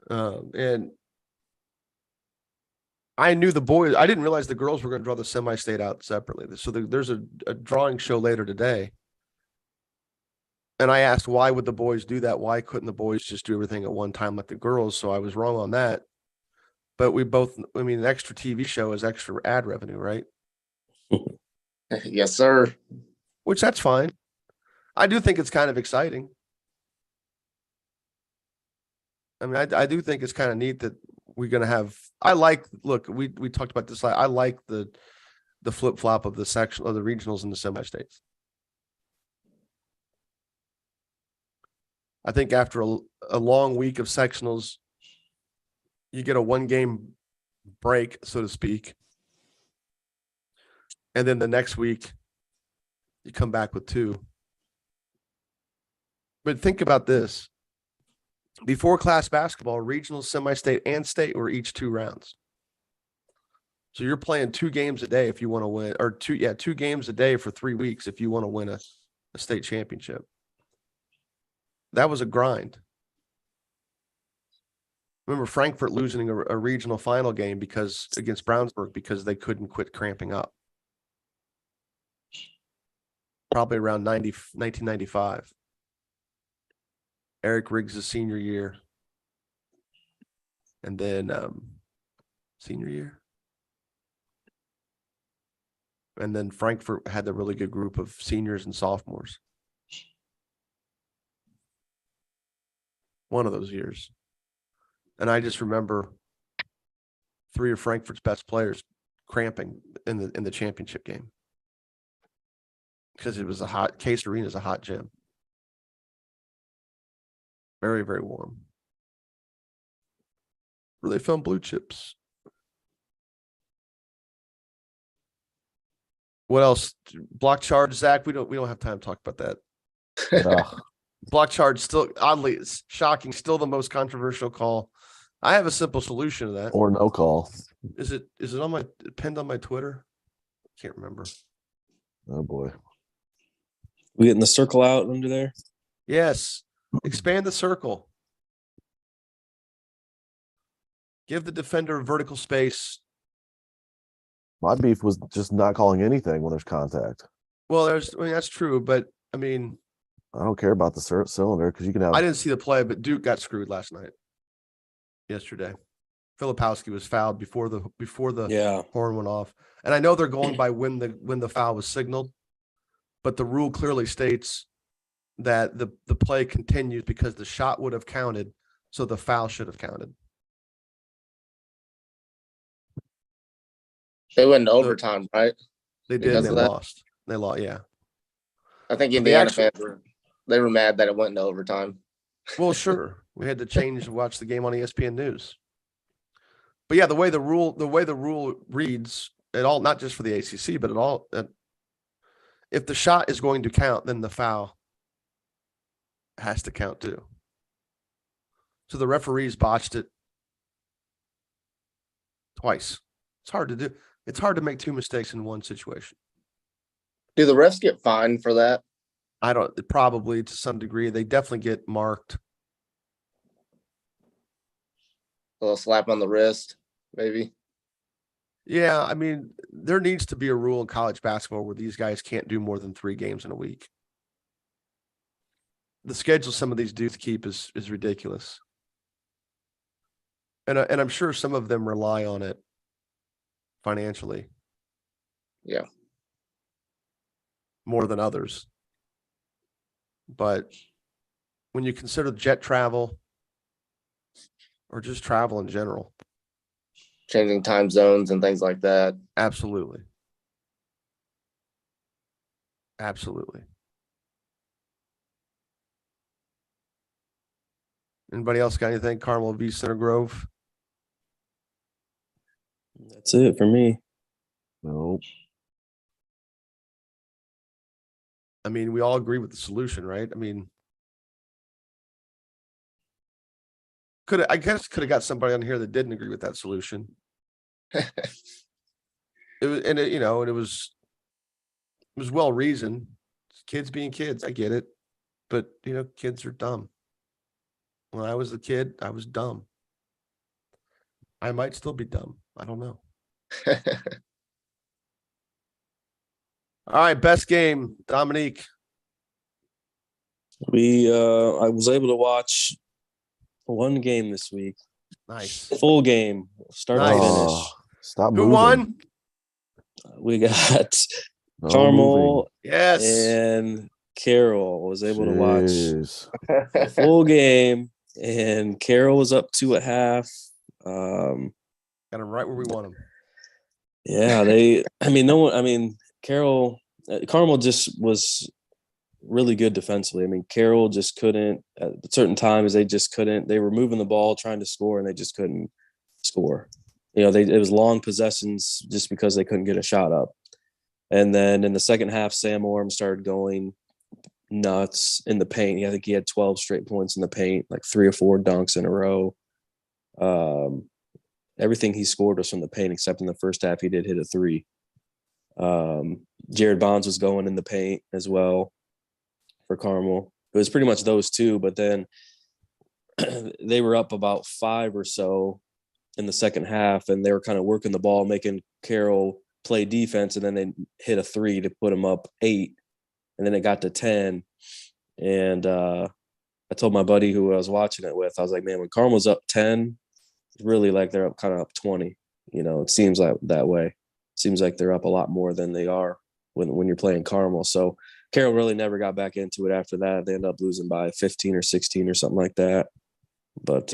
And I knew the boys. I didn't realize the girls were going to draw the semi-state out separately. So there's a drawing show later today. And I asked, why would the boys do that? Why couldn't the boys just do everything at one time like the girls? So I was wrong on that. But an extra TV show is extra ad revenue, right? Yes, sir. Which that's fine. I do think it's kind of exciting. I mean, I do think it's kind of neat that we're going to have, we talked about this. I like the flip flop of the section of the regionals and the semi-states. I think after a long week of sectionals, you get a 1-game break, so to speak. And then the next week, you come back with 2. But think about this. Before class basketball, regional, semi-state, and state were each 2 rounds. So you're playing 2 games a day if you want to win, or 2 games a day for 3 weeks if you want to win a state championship. That was a grind. Remember Frankfurt losing a regional final game against Brownsburg because they couldn't quit cramping up. Probably around 1995. Eric Riggs' senior year. And then senior year. And then Frankfurt had a really good group of seniors and sophomores. One of those years. And I just remember 3 of Frankfurt's best players cramping in the championship game. Because it was Case Arena is a hot gym. Very, very warm. Where they found blue chips. What else? Block charge, Zach. We don't have time to talk about that. Ugh. Block charge still oddly it's shocking, still the most controversial call. I have a simple solution to that. Or no call. Is it on my pinned on my Twitter? Can't remember. Oh boy. We getting the circle out under there? Yes. Expand the circle. Give the defender vertical space. My beef was just not calling anything when there's contact. Well, that's true, but I mean, I don't care about the cylinder because you can have. I didn't see the play, but Duke got screwed yesterday. Filipowski was fouled before the horn went off. And I know they're going by when the foul was signaled, but the rule clearly states that the play continues because the shot would have counted, so the foul should have counted. They went into overtime, right? They did. And they lost. They lost. Yeah. I think Indiana fans were mad that it went into overtime. Well, sure. We had to change to watch the game on ESPN News. But yeah, the way the rule reads at all, not just for the ACC, but at all, if the shot is going to count, then the foul has to count too. So the referees botched it twice. It's hard to do. It's hard to make two mistakes in one situation. Do the refs get fined for that? Probably to some degree. They definitely get marked. A little slap on the wrist, maybe. Yeah, I mean, there needs to be a rule in college basketball where these guys can't do more than 3 games in a week. The schedule some of these dudes keep is ridiculous. And I'm sure some of them rely on it financially. Yeah. More than others. But when you consider jet travel or just travel in general, changing time zones and things like that. Absolutely. Anybody else got anything? Carmel v. Center Grove? That's it for me. No. I mean, we all agree with the solution, right? I mean, I guess could have got somebody on here that didn't agree with that solution. It was well reasoned. Kids being kids, I get it, but kids are dumb. When I was a kid, I was dumb. I might still be dumb. I don't know. All right, best game, Dominique. I was able to watch one game this week. Nice. Full game, start to finish. Stop Who moving. won? We got Carmel, yes, and Carroll. Was able to watch Jeez. the full game, and Carroll was up 2 at half. Got him right where we want him. Yeah, Carmel just was really good defensively. I mean, Carroll just couldn't at certain times. They were moving the ball, trying to score, and they just couldn't score. It was long possessions just because they couldn't get a shot up. And then in the second half, Sam Orm started going nuts in the paint. I think he had 12 straight points in the paint, like 3 or 4 dunks in a row. Everything he scored was from the paint, except in the first half he did hit a 3. Jared Bonds was going in the paint as well for Carmel. It was pretty much those two, but then they were up about 5 or so in the second half, and they were kind of working the ball, making Carroll play defense, and then they hit a 3 to put them up 8, and then it got to 10. And I told my buddy who I was watching it with, I was like, man, when Carmel's up 10, it's really like they're up kind of up 20. It seems like that way. Seems like they're up a lot more than they are when you're playing Carmel. So Carroll really never got back into it after that. They ended up losing by 15 or 16 or something like that. But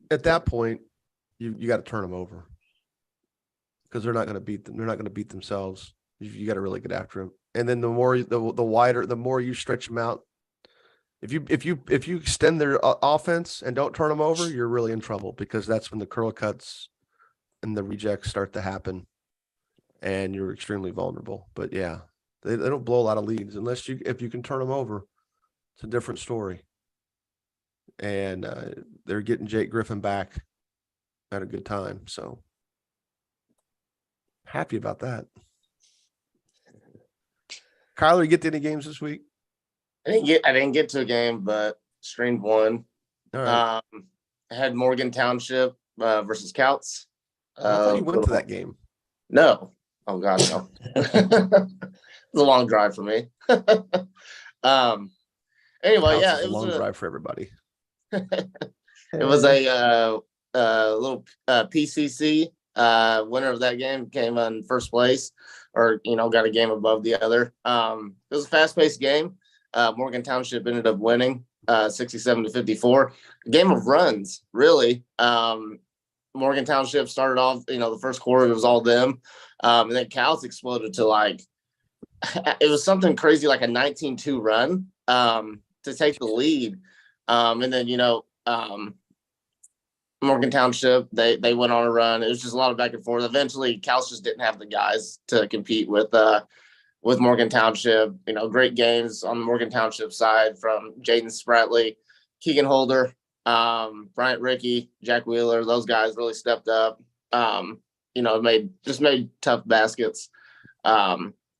at that point, you got to turn them over because they're not going to beat them. They're not going to beat themselves. You got to really get after them. And then the more you stretch them out, If you extend their offense and don't turn them over, you're really in trouble because that's when the curl cuts and the rejects start to happen, and you're extremely vulnerable. But yeah, they don't blow a lot of leads unless if you can turn them over. It's a different story. And they're getting Jake Griffin back at a good time, so happy about that. Kyler, you get to any games this week? I didn't get to a game, but streamed one. All right. I had Morgan Township versus Couts. I thought you went to that game. No. Oh God, no. It's a long drive for me. Anyway, yeah, It's a it was long drive for everybody. It was a little PCC. Winner of that game came in first place, or got a game above the other. It was a fast-paced game. Morgan Township ended up winning 67-54. Game of runs, really. Morgan Township started off, the first quarter, it was all them. And then Cows exploded to it was something crazy, like a 19-2 run to take the lead. And then, Morgan Township, they went on a run. It was just a lot of back and forth. Eventually, Cows just didn't have the guys to compete with Morgan Township. Great games on the Morgan Township side from Jaden Spratley, Keegan Holder, Bryant Rickey, Jack Wheeler. Those guys really stepped up. Made tough baskets.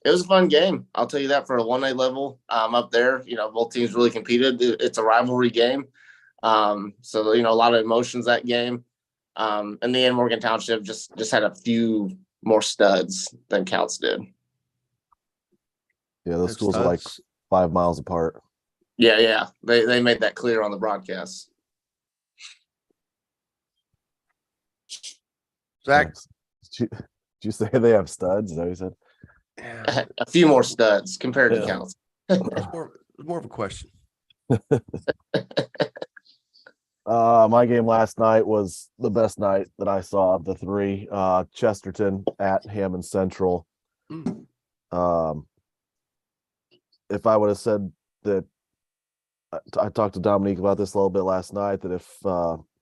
It was a fun game. I'll tell you that, for a 1A level up there. Both teams really competed. It's a rivalry game. So a lot of emotions that game. In the end, Morgan Township just had a few more studs than Couts did. Yeah, those schools are like 5 miles apart. Yeah. They made that clear on the broadcast. Zach, did you say they have studs? Is that what you said? yeah, A few more studs compared to Couts. it's more of a question. My game last night was the best night that I saw of the three. Chesterton at Hammond Central. If I would have said that, I talked to Dominique about this a little bit last night, that if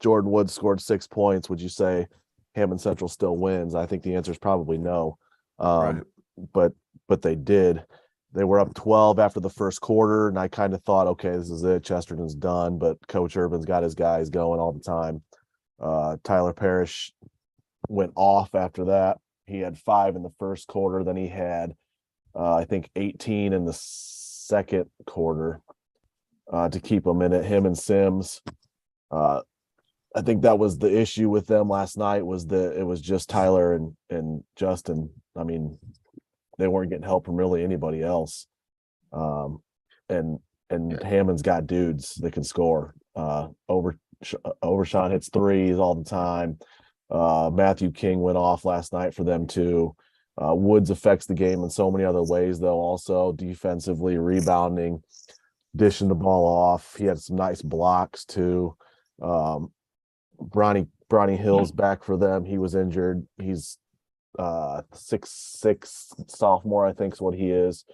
Jordan Woods scored 6 points, would you say Hammond Central still wins? I think the answer is probably no. Right. But they did. They were up 12 after the first quarter, and I kind of thought, okay, this is it. Chesterton's done, but Coach Urban's got his guys going all the time. Tyler Parrish went off after that. He had 5 in the first quarter. Then he had, I think, 18 in the second quarter to keep him in it. Him and Sims. I think that was the issue with them last night, was that it was just Tyler and Justin. I mean, they weren't getting help from really anybody else. And Hammond's got dudes that can score. Overshawn hits threes all the time. Matthew King went off last night for them too. Woods affects the game in so many other ways, though, also defensively, rebounding, dishing the ball off. He had some nice blocks too. Bronny Hill's back for them. He was injured. He's 6'6" sophomore, I think is what he is.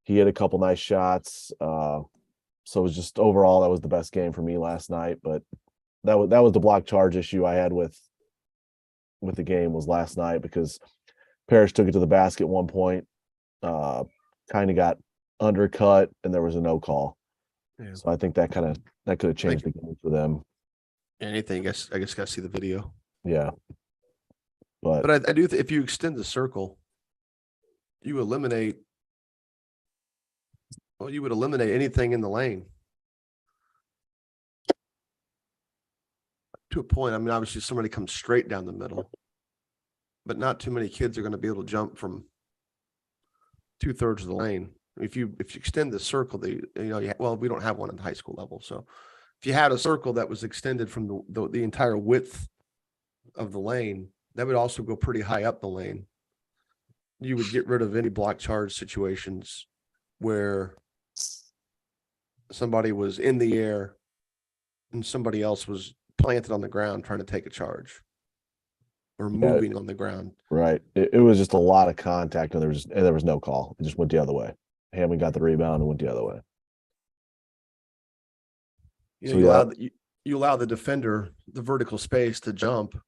He had a couple nice shots. So it was just, overall, that was the best game for me last night. But that was the block charge issue I had with the game, was last night, because Parrish took it to the basket at one point, kind of got undercut, and there was a no call. Yeah. So I think that could have changed the game for them. Anything, I guess got to see the video. Yeah. But I do if you extend the circle, you would eliminate anything in the lane. To a point. I mean, obviously somebody comes straight down the middle, but not too many kids are going to be able to jump from 2/3 of the lane. If you extend the circle, we don't have one at the high school level. So if you had a circle that was extended from the entire width of the lane, that would also go pretty high up the lane. You would get rid of any block charge situations where somebody was in the air and somebody else was planted on the ground trying to take a charge or moving on the ground. Right. It was just a lot of contact, and there was no call. It just went the other way. Hammond got the rebound and went the other way. You So, know, yeah. you allow the defender the vertical space to jump.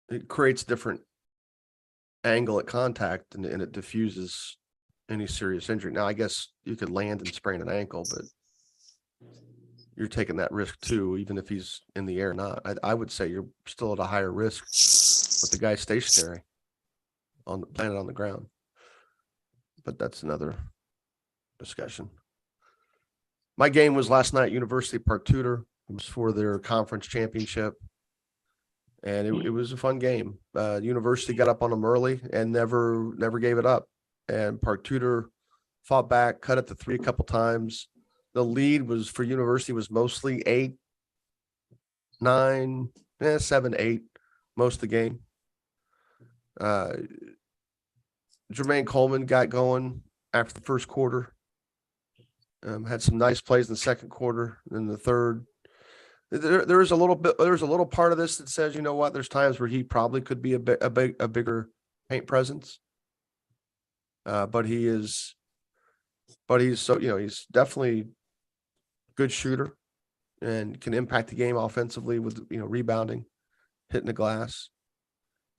It creates different angle at contact, and it diffuses any serious injury. Now, I guess you could land and sprain an ankle, but you're taking that risk too, even if he's in the air or not. I would say you're still at a higher risk with the guy stationary on the planet on the ground. But that's another discussion. My game was last night, University Park Tudor. It was for their conference championship. And it was a fun game. University got up on them early and never gave it up. And Park Tudor fought back, cut it to 3 a couple times. The lead was for University was mostly 8, 9, 7, 8, most of the game. Jermaine Coleman got going after the first quarter. Had some nice plays in the second quarter, in the third. There's a little part of this that says, you know what, there's times where he probably could be a bigger paint presence. But he's so, he's definitely a good shooter and can impact the game offensively with, rebounding, hitting the glass.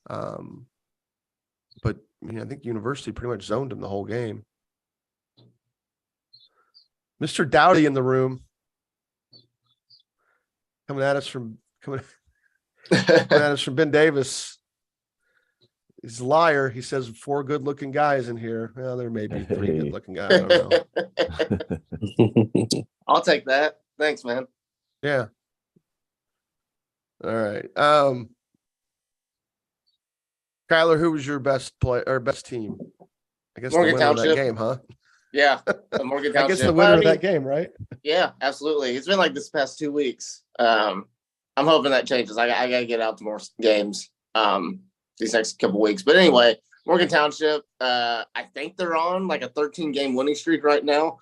But I think University pretty much zoned him the whole game. Mr. Dowdy in the room. Coming at us from Ben Davis. He's a liar. He says 4 good-looking guys in here. Well, there may be 3 good-looking guys. I don't know. I'll take that. Thanks, man. Yeah. All right. Kyler, who was your best play or best team? I guess Morgan the winner of that Township. game, huh? Yeah, Morgan Township. I guess the winner of that game, right? Yeah, absolutely. It's been like this past 2 weeks. I'm hoping that changes. I gotta get out to more games these next couple weeks. But anyway, Morgan Township, I think they're on like a 13-game winning streak right now.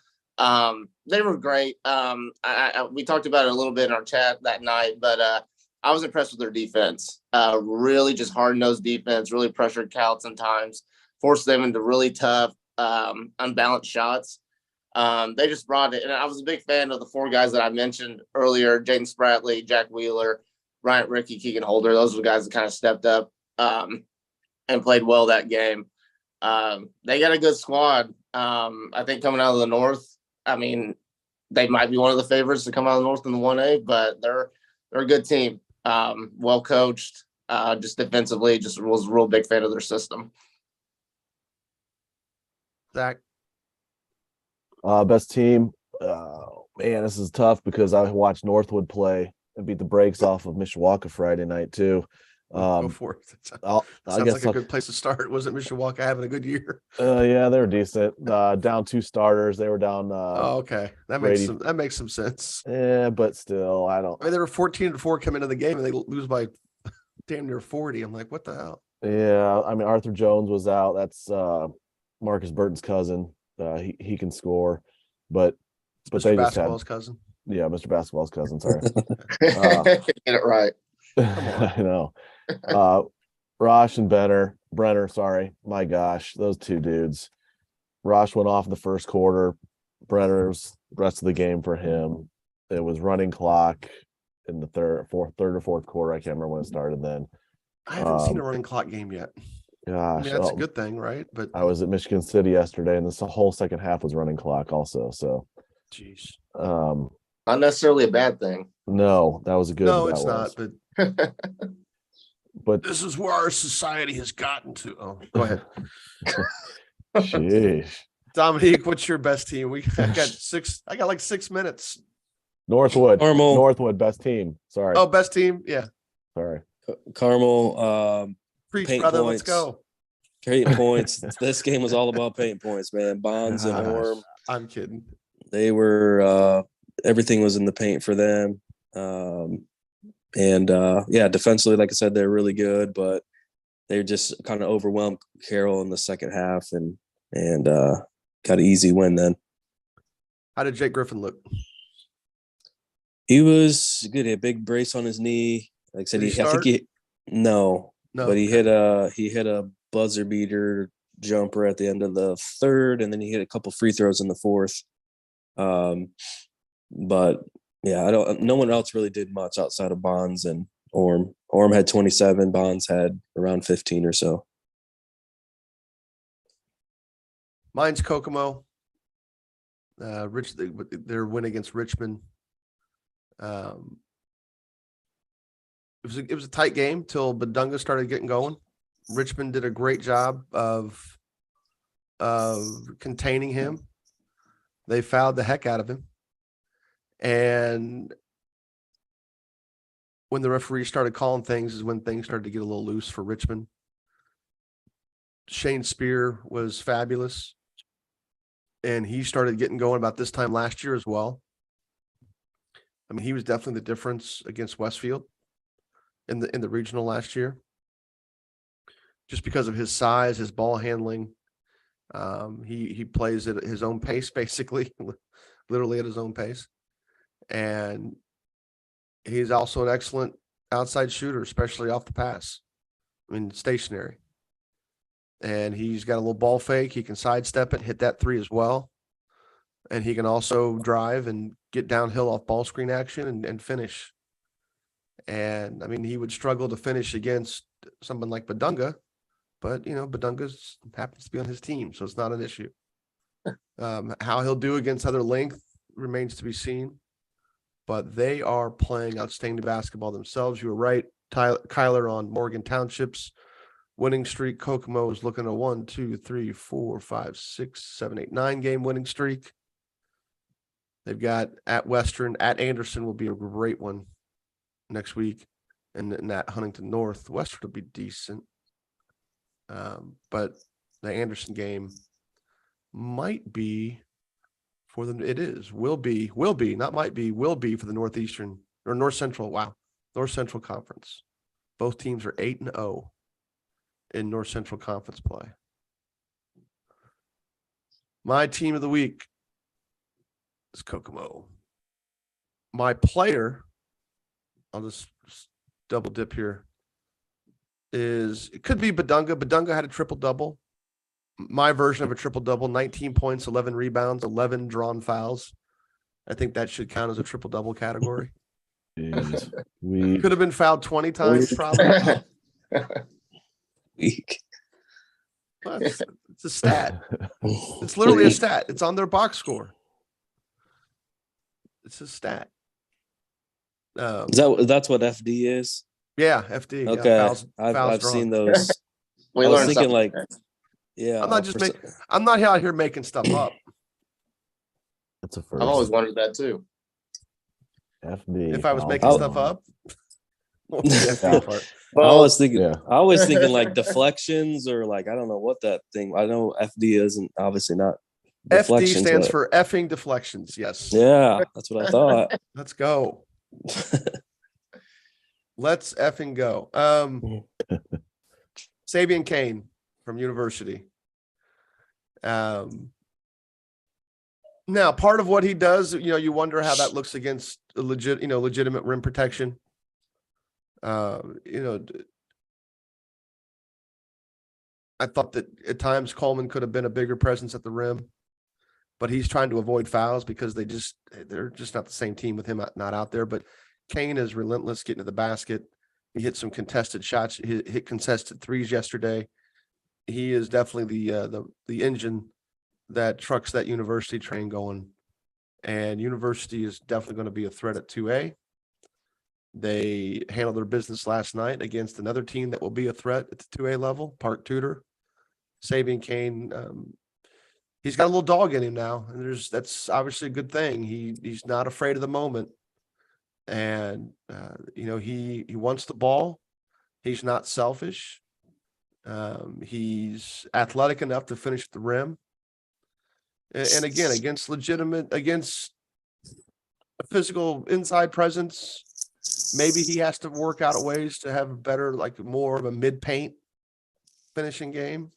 They were great. We talked about it a little bit in our chat that night, but I was impressed with their defense. Really just hard-nosed defense, really pressured Cal sometimes, forced them into really tough, unbalanced shots. They just brought it. And I was a big fan of the 4 guys that I mentioned earlier, Jaden Spratley, Jack Wheeler, Bryant Rickey, Keegan Holder. Those were the guys that kind of stepped up and played well that game. They got a good squad. I think coming out of the North, I mean, they might be one of the favorites to come out of the North in the 1A, but they're a good team. Well coached, just defensively, just was a real big fan of their system. Zach. Best team. Man, this is tough because I watched Northwood play and beat the brakes off of Mishawaka Friday night too. Go for it. I Sounds guess like a good place to start. Wasn't Mishawaka having a good year? Yeah, they were decent. Down 2 starters. They were down. Okay, that makes some sense. Yeah, but still, I mean, they were 14-4 coming into the game, and they lose by damn near 40. I'm like, what the hell? Yeah, I mean, Arthur Jones was out. That's Marcus Burton's cousin. He can score, but Mr. they Basketball's cousin. Yeah, Mr. Basketball's cousin. Sorry, Get it right. Come on. I know. Rosh and Brenner. Sorry, my gosh, those 2 dudes. Rosh went off in the first quarter. Brenner's rest of the game for him. It was running clock in the third or fourth quarter. I can't remember when it started. Then I haven't seen a running clock game yet. Gosh, I mean, that's a good thing, right? But I was at Michigan City yesterday, and this whole second half was running clock also. So, jeez, not necessarily a bad thing. No, that was a good. No, it's not. But this is where our society has gotten to. Oh, go ahead. Sheesh. Dominique, what's your best team? I got like 6 minutes. Northwood, best team. Sorry. Oh, best team. Yeah. Sorry. Carmel. Preach, paint brother. points. Let's go. Paint points. This game was all about paint points, man. Bonds and Orm. I'm kidding. They were everything was in the paint for them. Defensively, like I said, they're really good, but they just kind of overwhelmed Carroll in the second half and got an easy win then. How did Jake Griffin look? He was good. He had a big brace on his knee. Like I said, but he hit a buzzer beater jumper at the end of the third, and then he hit a couple free throws in the fourth. But Yeah, no one else really did much outside of Bonds and Orm. Orm had 27, Bonds had around 15 or so. Mine's Kokomo. Their win against Richmond. It was a tight game till Badunga started getting going. Richmond did a great job of containing him. They fouled the heck out of him. And when the referee started calling things is when things started to get a little loose for Richmond. Shane Spear was fabulous. And he started getting going about this time last year as well. I mean, he was definitely the difference against Westfield in the regional last year. Just because of his size, his ball handling. He plays at his own pace, basically, literally at his own pace. And he's also an excellent outside shooter, especially off the pass. I mean, stationary. And he's got a little ball fake. He can sidestep it, hit that three as well. And he can also drive and get downhill off ball screen action and finish. And I mean, he would struggle to finish against someone like Badunga, but Badunga happens to be on his team, so it's not an issue. How he'll do against other length remains to be seen, but they are playing outstanding basketball themselves. You were right, Kyler, on Morgan Township's winning streak. Kokomo is looking at 1, 2, 3, 4, 5, 6, 7, 8, 9 game winning streak. They've got at Western, at Anderson will be a great one next week, and at Huntington North. Western will be decent. But the Anderson game might be for them. It is, will be, not might be, will be for the Northeastern or North Central. Wow. North Central Conference. Both teams are 8-0 in North Central Conference play. My team of the week is Kokomo. My player, I'll just double dip here, it could be Badunga. Badunga had a triple-double. My version of a triple-double, 19 points, 11 rebounds, 11 drawn fouls. I think that should count as a triple-double category. Jeez. Could have been fouled 20 times, probably. Weak. Well, it's a stat. It's literally a stat. It's on their box score. It's a stat. That's what FD is? Yeah, FD. Okay, Yeah, I've seen those. We I was learned thinking something. yeah. I'm not out here making stuff up. That's a first. I've always wondered that too. FD. If I was making stuff up. What was the FD part? I was thinking, yeah. I was thinking like deflections or like, I don't know what that thing. I know FD isn't obviously not. FD stands but- for effing deflections. Yes. Yeah, that's what I thought. Let's go. Let's effing go. Sabian Kane from University. Now, part of what he does, you wonder how that looks against a legitimate rim protection. I thought that at times Coleman could have been a bigger presence at the rim, but he's trying to avoid fouls because they're just not the same team with him not out there. But Kane is relentless getting to the basket. He hit some contested shots. He hit contested threes yesterday. He is definitely the engine that trucks that University train going. And University is definitely going to be a threat at 2A. They handled their business last night against another team that will be a threat at the 2A level, Park Tudor. Sabian Kane, he's got a little dog in him now, and that's obviously a good thing. He's not afraid of the moment, and he wants the ball. He's not selfish. He's athletic enough to finish the rim, and again against a physical inside presence. Maybe he has to work out ways to have a better, more of a mid-paint finishing game.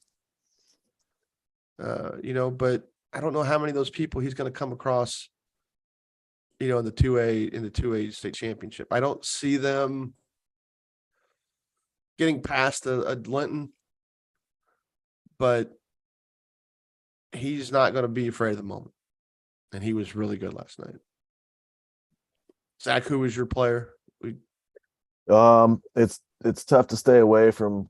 But I don't know how many of those people he's going to come across, in the 2A state championship. I don't see them getting past a Linton, but he's not going to be afraid of the moment. And he was really good last night. Zach, who was your player? It's tough to stay away from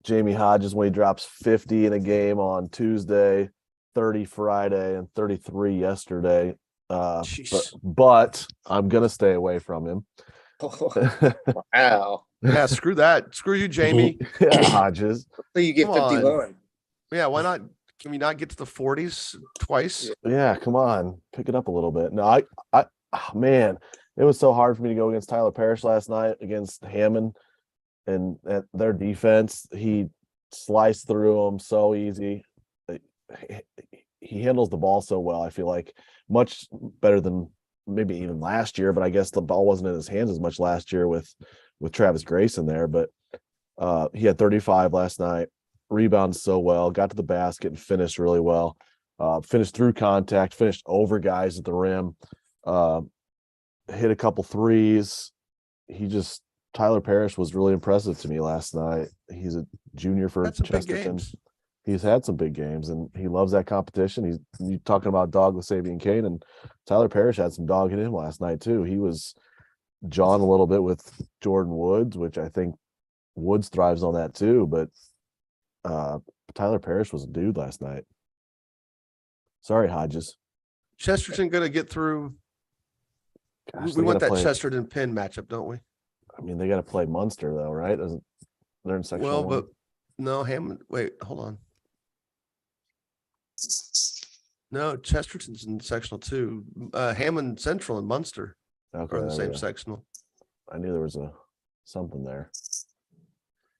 Jamie Hodges when he drops 50 in a game on Tuesday, 30 Friday, and 33 yesterday. But I'm gonna stay away from him. Wow. Yeah, screw that. Screw you, Jamie. Yeah, Hodges. So you get Come on. 51. Yeah, why not? Can we not get to the 40s twice? Yeah, come on, pick it up a little bit. No, man, it was so hard for me to go against Tyler Parrish last night against Hammond and their defense. He sliced through them so easy. He handles the ball so well. I feel like much better than maybe even last year, but I guess the ball wasn't in his hands as much last year with Travis Grayson there. But he had 35 last night. Rebounded so well, got to the basket and finished really well. Finished through contact, finished over guys at the rim, hit a couple threes. Tyler Parrish was really impressive to me last night. He's a junior for Chesterton. He's had some big games and he loves that competition. You talking about dog with Sabian Kane, and Tyler Parrish had some dog in him last night too. He was jawing a little bit with Jordan Woods, which I think Woods thrives on that too, but Tyler Parrish was a dude last night. Sorry, Hodges. Chesterton going to get through. Gosh, we want that Chesterton Penn matchup, don't we? I mean, they got to play Munster though, right? They're in section one. But no, Hammond. Wait, hold on. No, Chesterton's in sectional 2. Hammond Central and Munster are in the same sectional. I knew there was something there.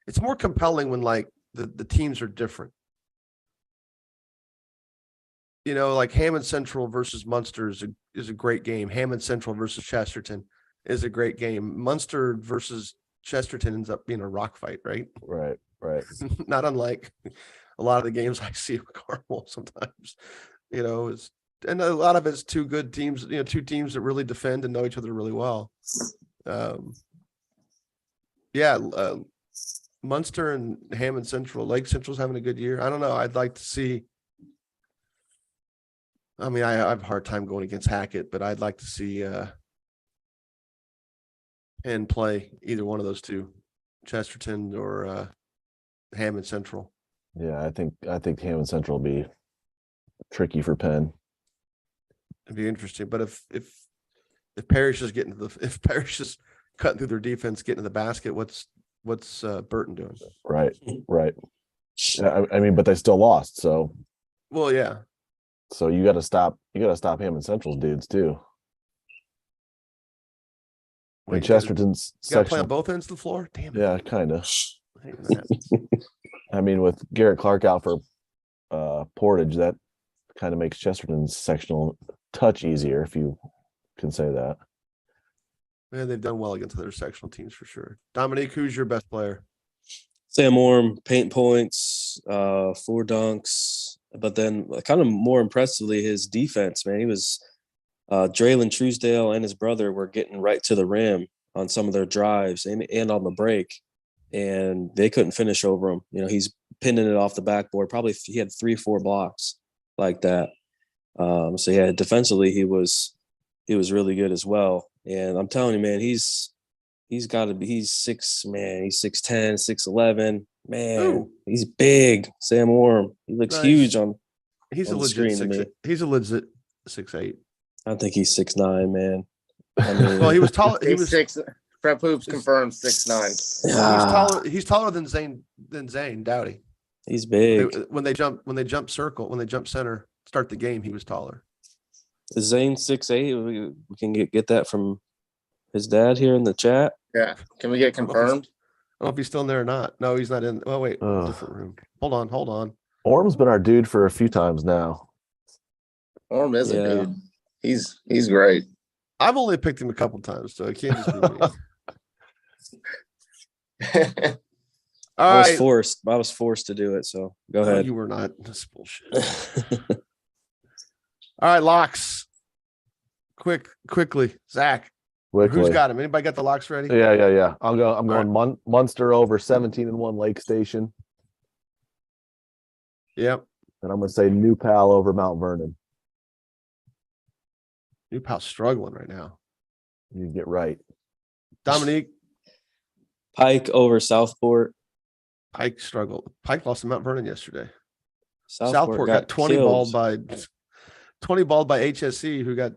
It's more compelling when like the teams are different. You know, like Hammond Central versus Munster is a great game. Hammond Central versus Chesterton is a great game. Munster versus Chesterton ends up being a rock fight, right? Right. Not unlike a lot of the games I see with Carmel sometimes. You know, and a lot of it's two good teams, you know, two teams that really defend and know each other really well. Munster and Hammond Central, Lake Central's having a good year. I don't know. I'd like to see. I mean, I have a hard time going against Hackett, but I'd like to see Penn play either one of those two, Chesterton or Hammond Central. Yeah, I think Hammond Central will be tricky for Penn. It'd be interesting, but if Parrish is if Parrish is cutting through their defense, getting to the basket, what's Burton doing? Right. I mean, but they still lost. So, well, yeah. So you got to stop Hammond Central's dudes too. And Chesterton's got to play on both ends of the floor. Damn it. Yeah, kind of. I mean, with Garrett Clark out for Portage, that kind of makes Chesterton's sectional touch easier, if you can say that. Man, they've done well against other sectional teams for sure. Dominique, who's your best player? Sam Orm, paint points, 4 dunks, but then kind of more impressively, his defense, man. He was Draylon Truesdale and his brother were getting right to the rim on some of their drives and on the break, and they couldn't finish over him. You know, he's pinning it off the backboard. Probably he had 3-4 blocks like that. So yeah, defensively he was really good as well. And I'm telling you, man, he's 6'10", 6'11". Man, Ooh. He's big. Sam Orm. He looks huge on. He's on a the screen legit to me. He's a legit 6'8". I think he's 6'9", man. I mean, well, he was tall. He He's was 6. Prep Hoops confirmed 6'9". He's taller than Zane Dowdy. He's big. When they jump center, start the game, he was taller. Is Zane 6'8"? We can get that from his dad here in the chat. Yeah. Can we get confirmed? I don't know if he's still in there or not. No, he's not in. Oh, wait. Different room. Hold on. Orm's been our dude for a few times now. Orm is a dude. He's great. I've only picked him a couple times, so it can't just be me. I was forced to do it, so go ahead. You were not. That's bullshit. All right, locks. Quickly, Zach. Quickly. Who's got him? Anybody got the locks ready? Yeah. I'm going Munster over 17-1 Lake Station. Yep. And I'm going to say New Pal over Mount Vernon. New Pal's struggling right now. You get right. Dominique, Pike over Southport. Pike struggled. Pike lost to Mount Vernon yesterday. Southport Southport got 20 killed. balled by HSC, who got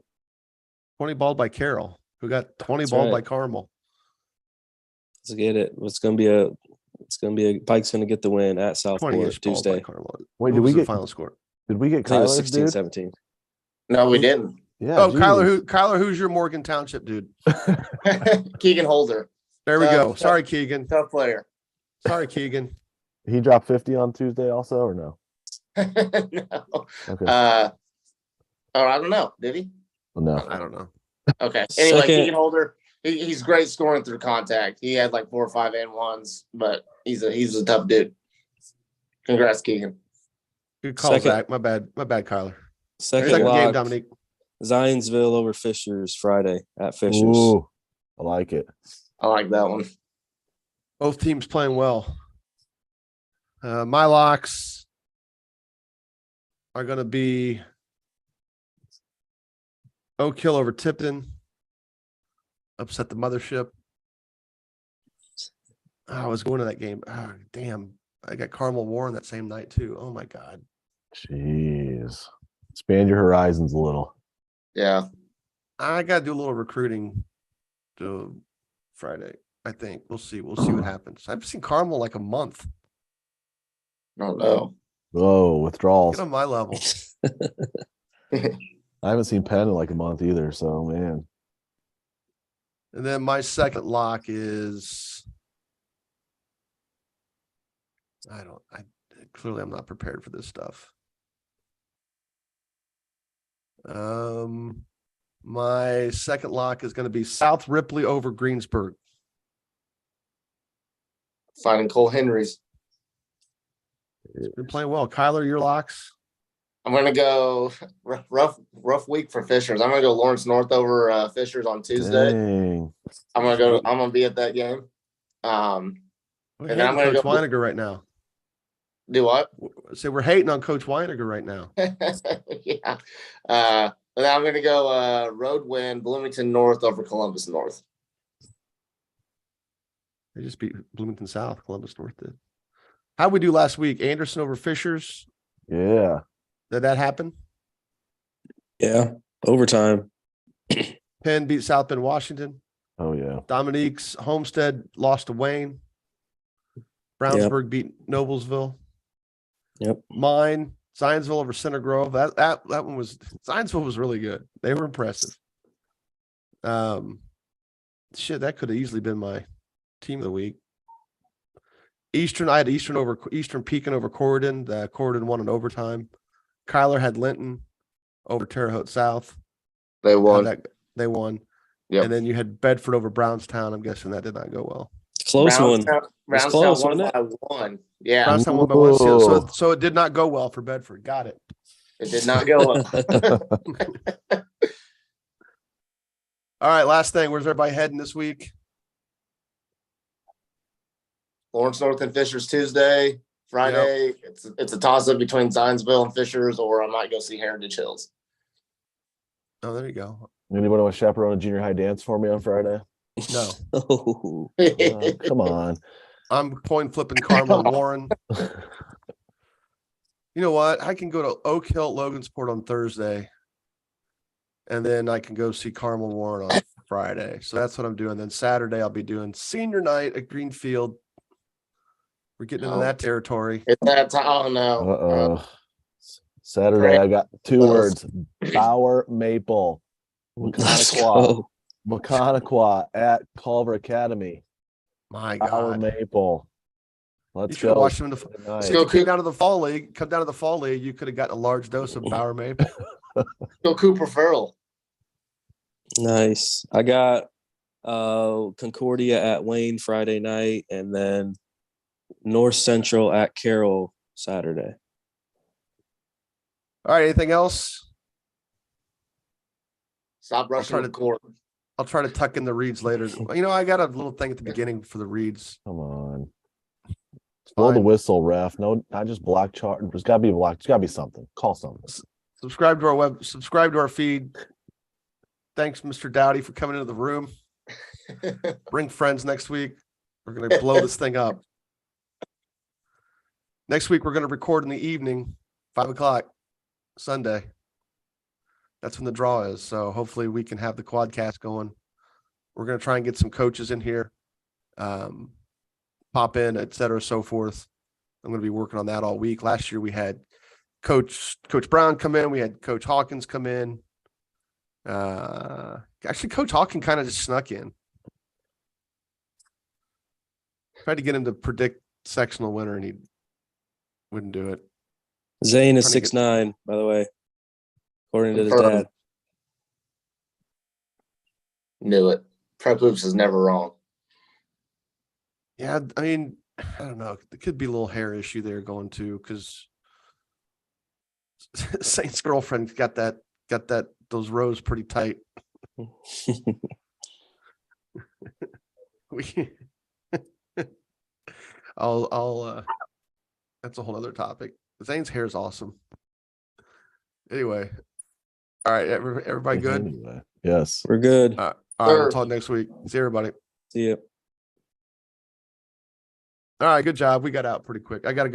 20 balled by Carroll, who got 20 balled by right. Carmel. Let's get it. It's gonna be a Pike's gonna get the win at 20-ish Southport balled by Tuesday. Carmel. Wait, What did was we the get final score? Did we get I think it was Kyler's 16, dude? 17. No, we didn't. Yeah. Oh, geez. Kyler, who's your Morgan Township dude? Keegan Holder. There we Tough, go. tough. Sorry, Keegan. Tough player. Sorry, Keegan. He dropped 50 on Tuesday also, or no? No. Okay. I don't know. Did he? No. I don't know. Okay. Anyway, Second- Keegan Holder, he's great scoring through contact. He had like 4 or 5 and ones, but he's a tough dude. Congrats, Keegan. Good call, Second- Zach. My bad, Kyler. Second Second lock, game, Dominique. Zionsville over Fishers Friday at Fishers. Ooh, I like it. I like that one. Both teams playing well. My locks are going to be Oak Hill over Tipton. Upset the mothership. I was going to that game. Oh, damn. I got Carmel Warren that same night, too. Oh, my God. Jeez. Expand your horizons a little. Yeah. I got to do a little recruiting to Friday, I think. We'll see. We'll see what happens. I've seen Carmel like a month. I don't know. Oh, withdrawals. Get on my level. I haven't seen Penn in like a month either, so man. And then my second lock is I clearly I'm not prepared for this stuff. My second lock is going to be South Ripley over Greensburg. Finding Cole Henry's. It's been playing well. Kyler, your locks? I'm gonna go rough week for Fishers. I'm gonna go Lawrence North over Fishers on Tuesday. Dang. I'm gonna be at that game. We're And hating then I'm gonna Coach go- Weiniger right now. Do what? So we're hating on Coach Weiniger right now. Yeah. And then I'm gonna go road win Bloomington North over Columbus North. They just beat Bloomington South. Columbus North did. How'd we do last week? Anderson over Fishers. Yeah. Did that happen? Yeah, overtime. Penn beat South Bend Washington. Oh yeah. Dominique's Homestead lost to Wayne. Brownsburg beat Noblesville. Yep. Mine, Zionsville over Center Grove. That one was Zionsville was really good. They were impressive. That could have easily been my team of the week. I had Eastern Pekin over Corridon. Corridon won in overtime. Kyler had Linton over Terre Haute South. They won. They won. Yep. And then you had Bedford over Brownstown. I'm guessing that did not go well. Close one. Brownstown close, won wasn't by 1. Yeah, Brownstown won by 1. Ooh. So it did not go well for Bedford. Got it. it did not go up. All right, last thing. Where's everybody heading this week? Lawrence North and Fishers Tuesday. Friday, it's a toss-up between Zionsville and Fishers, or I might go see Heritage Hills. Oh, there you go. Anybody want to chaperone a junior high dance for me on Friday? No, Oh, Come on. I'm coin flipping Carmel Warren. You know what? I can go to Oak Hill Logansport on Thursday, and then I can go see Carmel Warren on Friday. So that's what I'm doing. Then Saturday I'll be doing senior night at Greenfield. We're getting into that territory. It's that time. Oh no. Uh-oh. Saturday, I got 2 words. Bower Maple. let's Macanaquah. go. Macanaquah at Culver Academy. My Bower God. Maple. You Let's should have go. watched them in the Nice. If you came down to the fall league. Come down to the fall league. You could have gotten a large dose of Bower Maple. Go Cooper Farrell. Nice. I got Concordia at Wayne Friday night, and then North Central at Carroll Saturday. All right. Anything else? Stop rushing try the to- court. I'll try to tuck in the reads later. I got a little thing at the beginning for the reads. Come on. It's Blow the fine. whistle, ref. No, not just block chart. There's got to be a block. There's got to be something. Call something. Subscribe to our feed. Thanks, Mr. Dowdy, for coming into the room. Bring friends next week. We're going to blow this thing up. Next week, we're going to record in the evening, 5:00 Sunday. That's when the draw is. So hopefully we can have the quadcast going. We're going to try and get some coaches in here, pop in, et cetera, so forth. I'm going to be working on that all week. Last year we had Coach Brown come in. We had Coach Hawkins come in. Actually, Coach Hawkins kind of just snuck in. Tried to get him to predict sectional winner, and he wouldn't do it. Zane is Trying to 6'9", by the way, according to his Confirmed. dad. Knew it. Prep Hoops is never wrong. Yeah, I mean, I don't know. It could be a little hair issue there going to, because Saint's girlfriend got those rows pretty tight. I'll that's a whole other topic. Zane's hair is awesome. Anyway, all right, everybody good? Anyway, yes. We're good. All right, we'll Sir. talk next week. See everybody. See ya. All right, good job. We got out pretty quick. I got to go.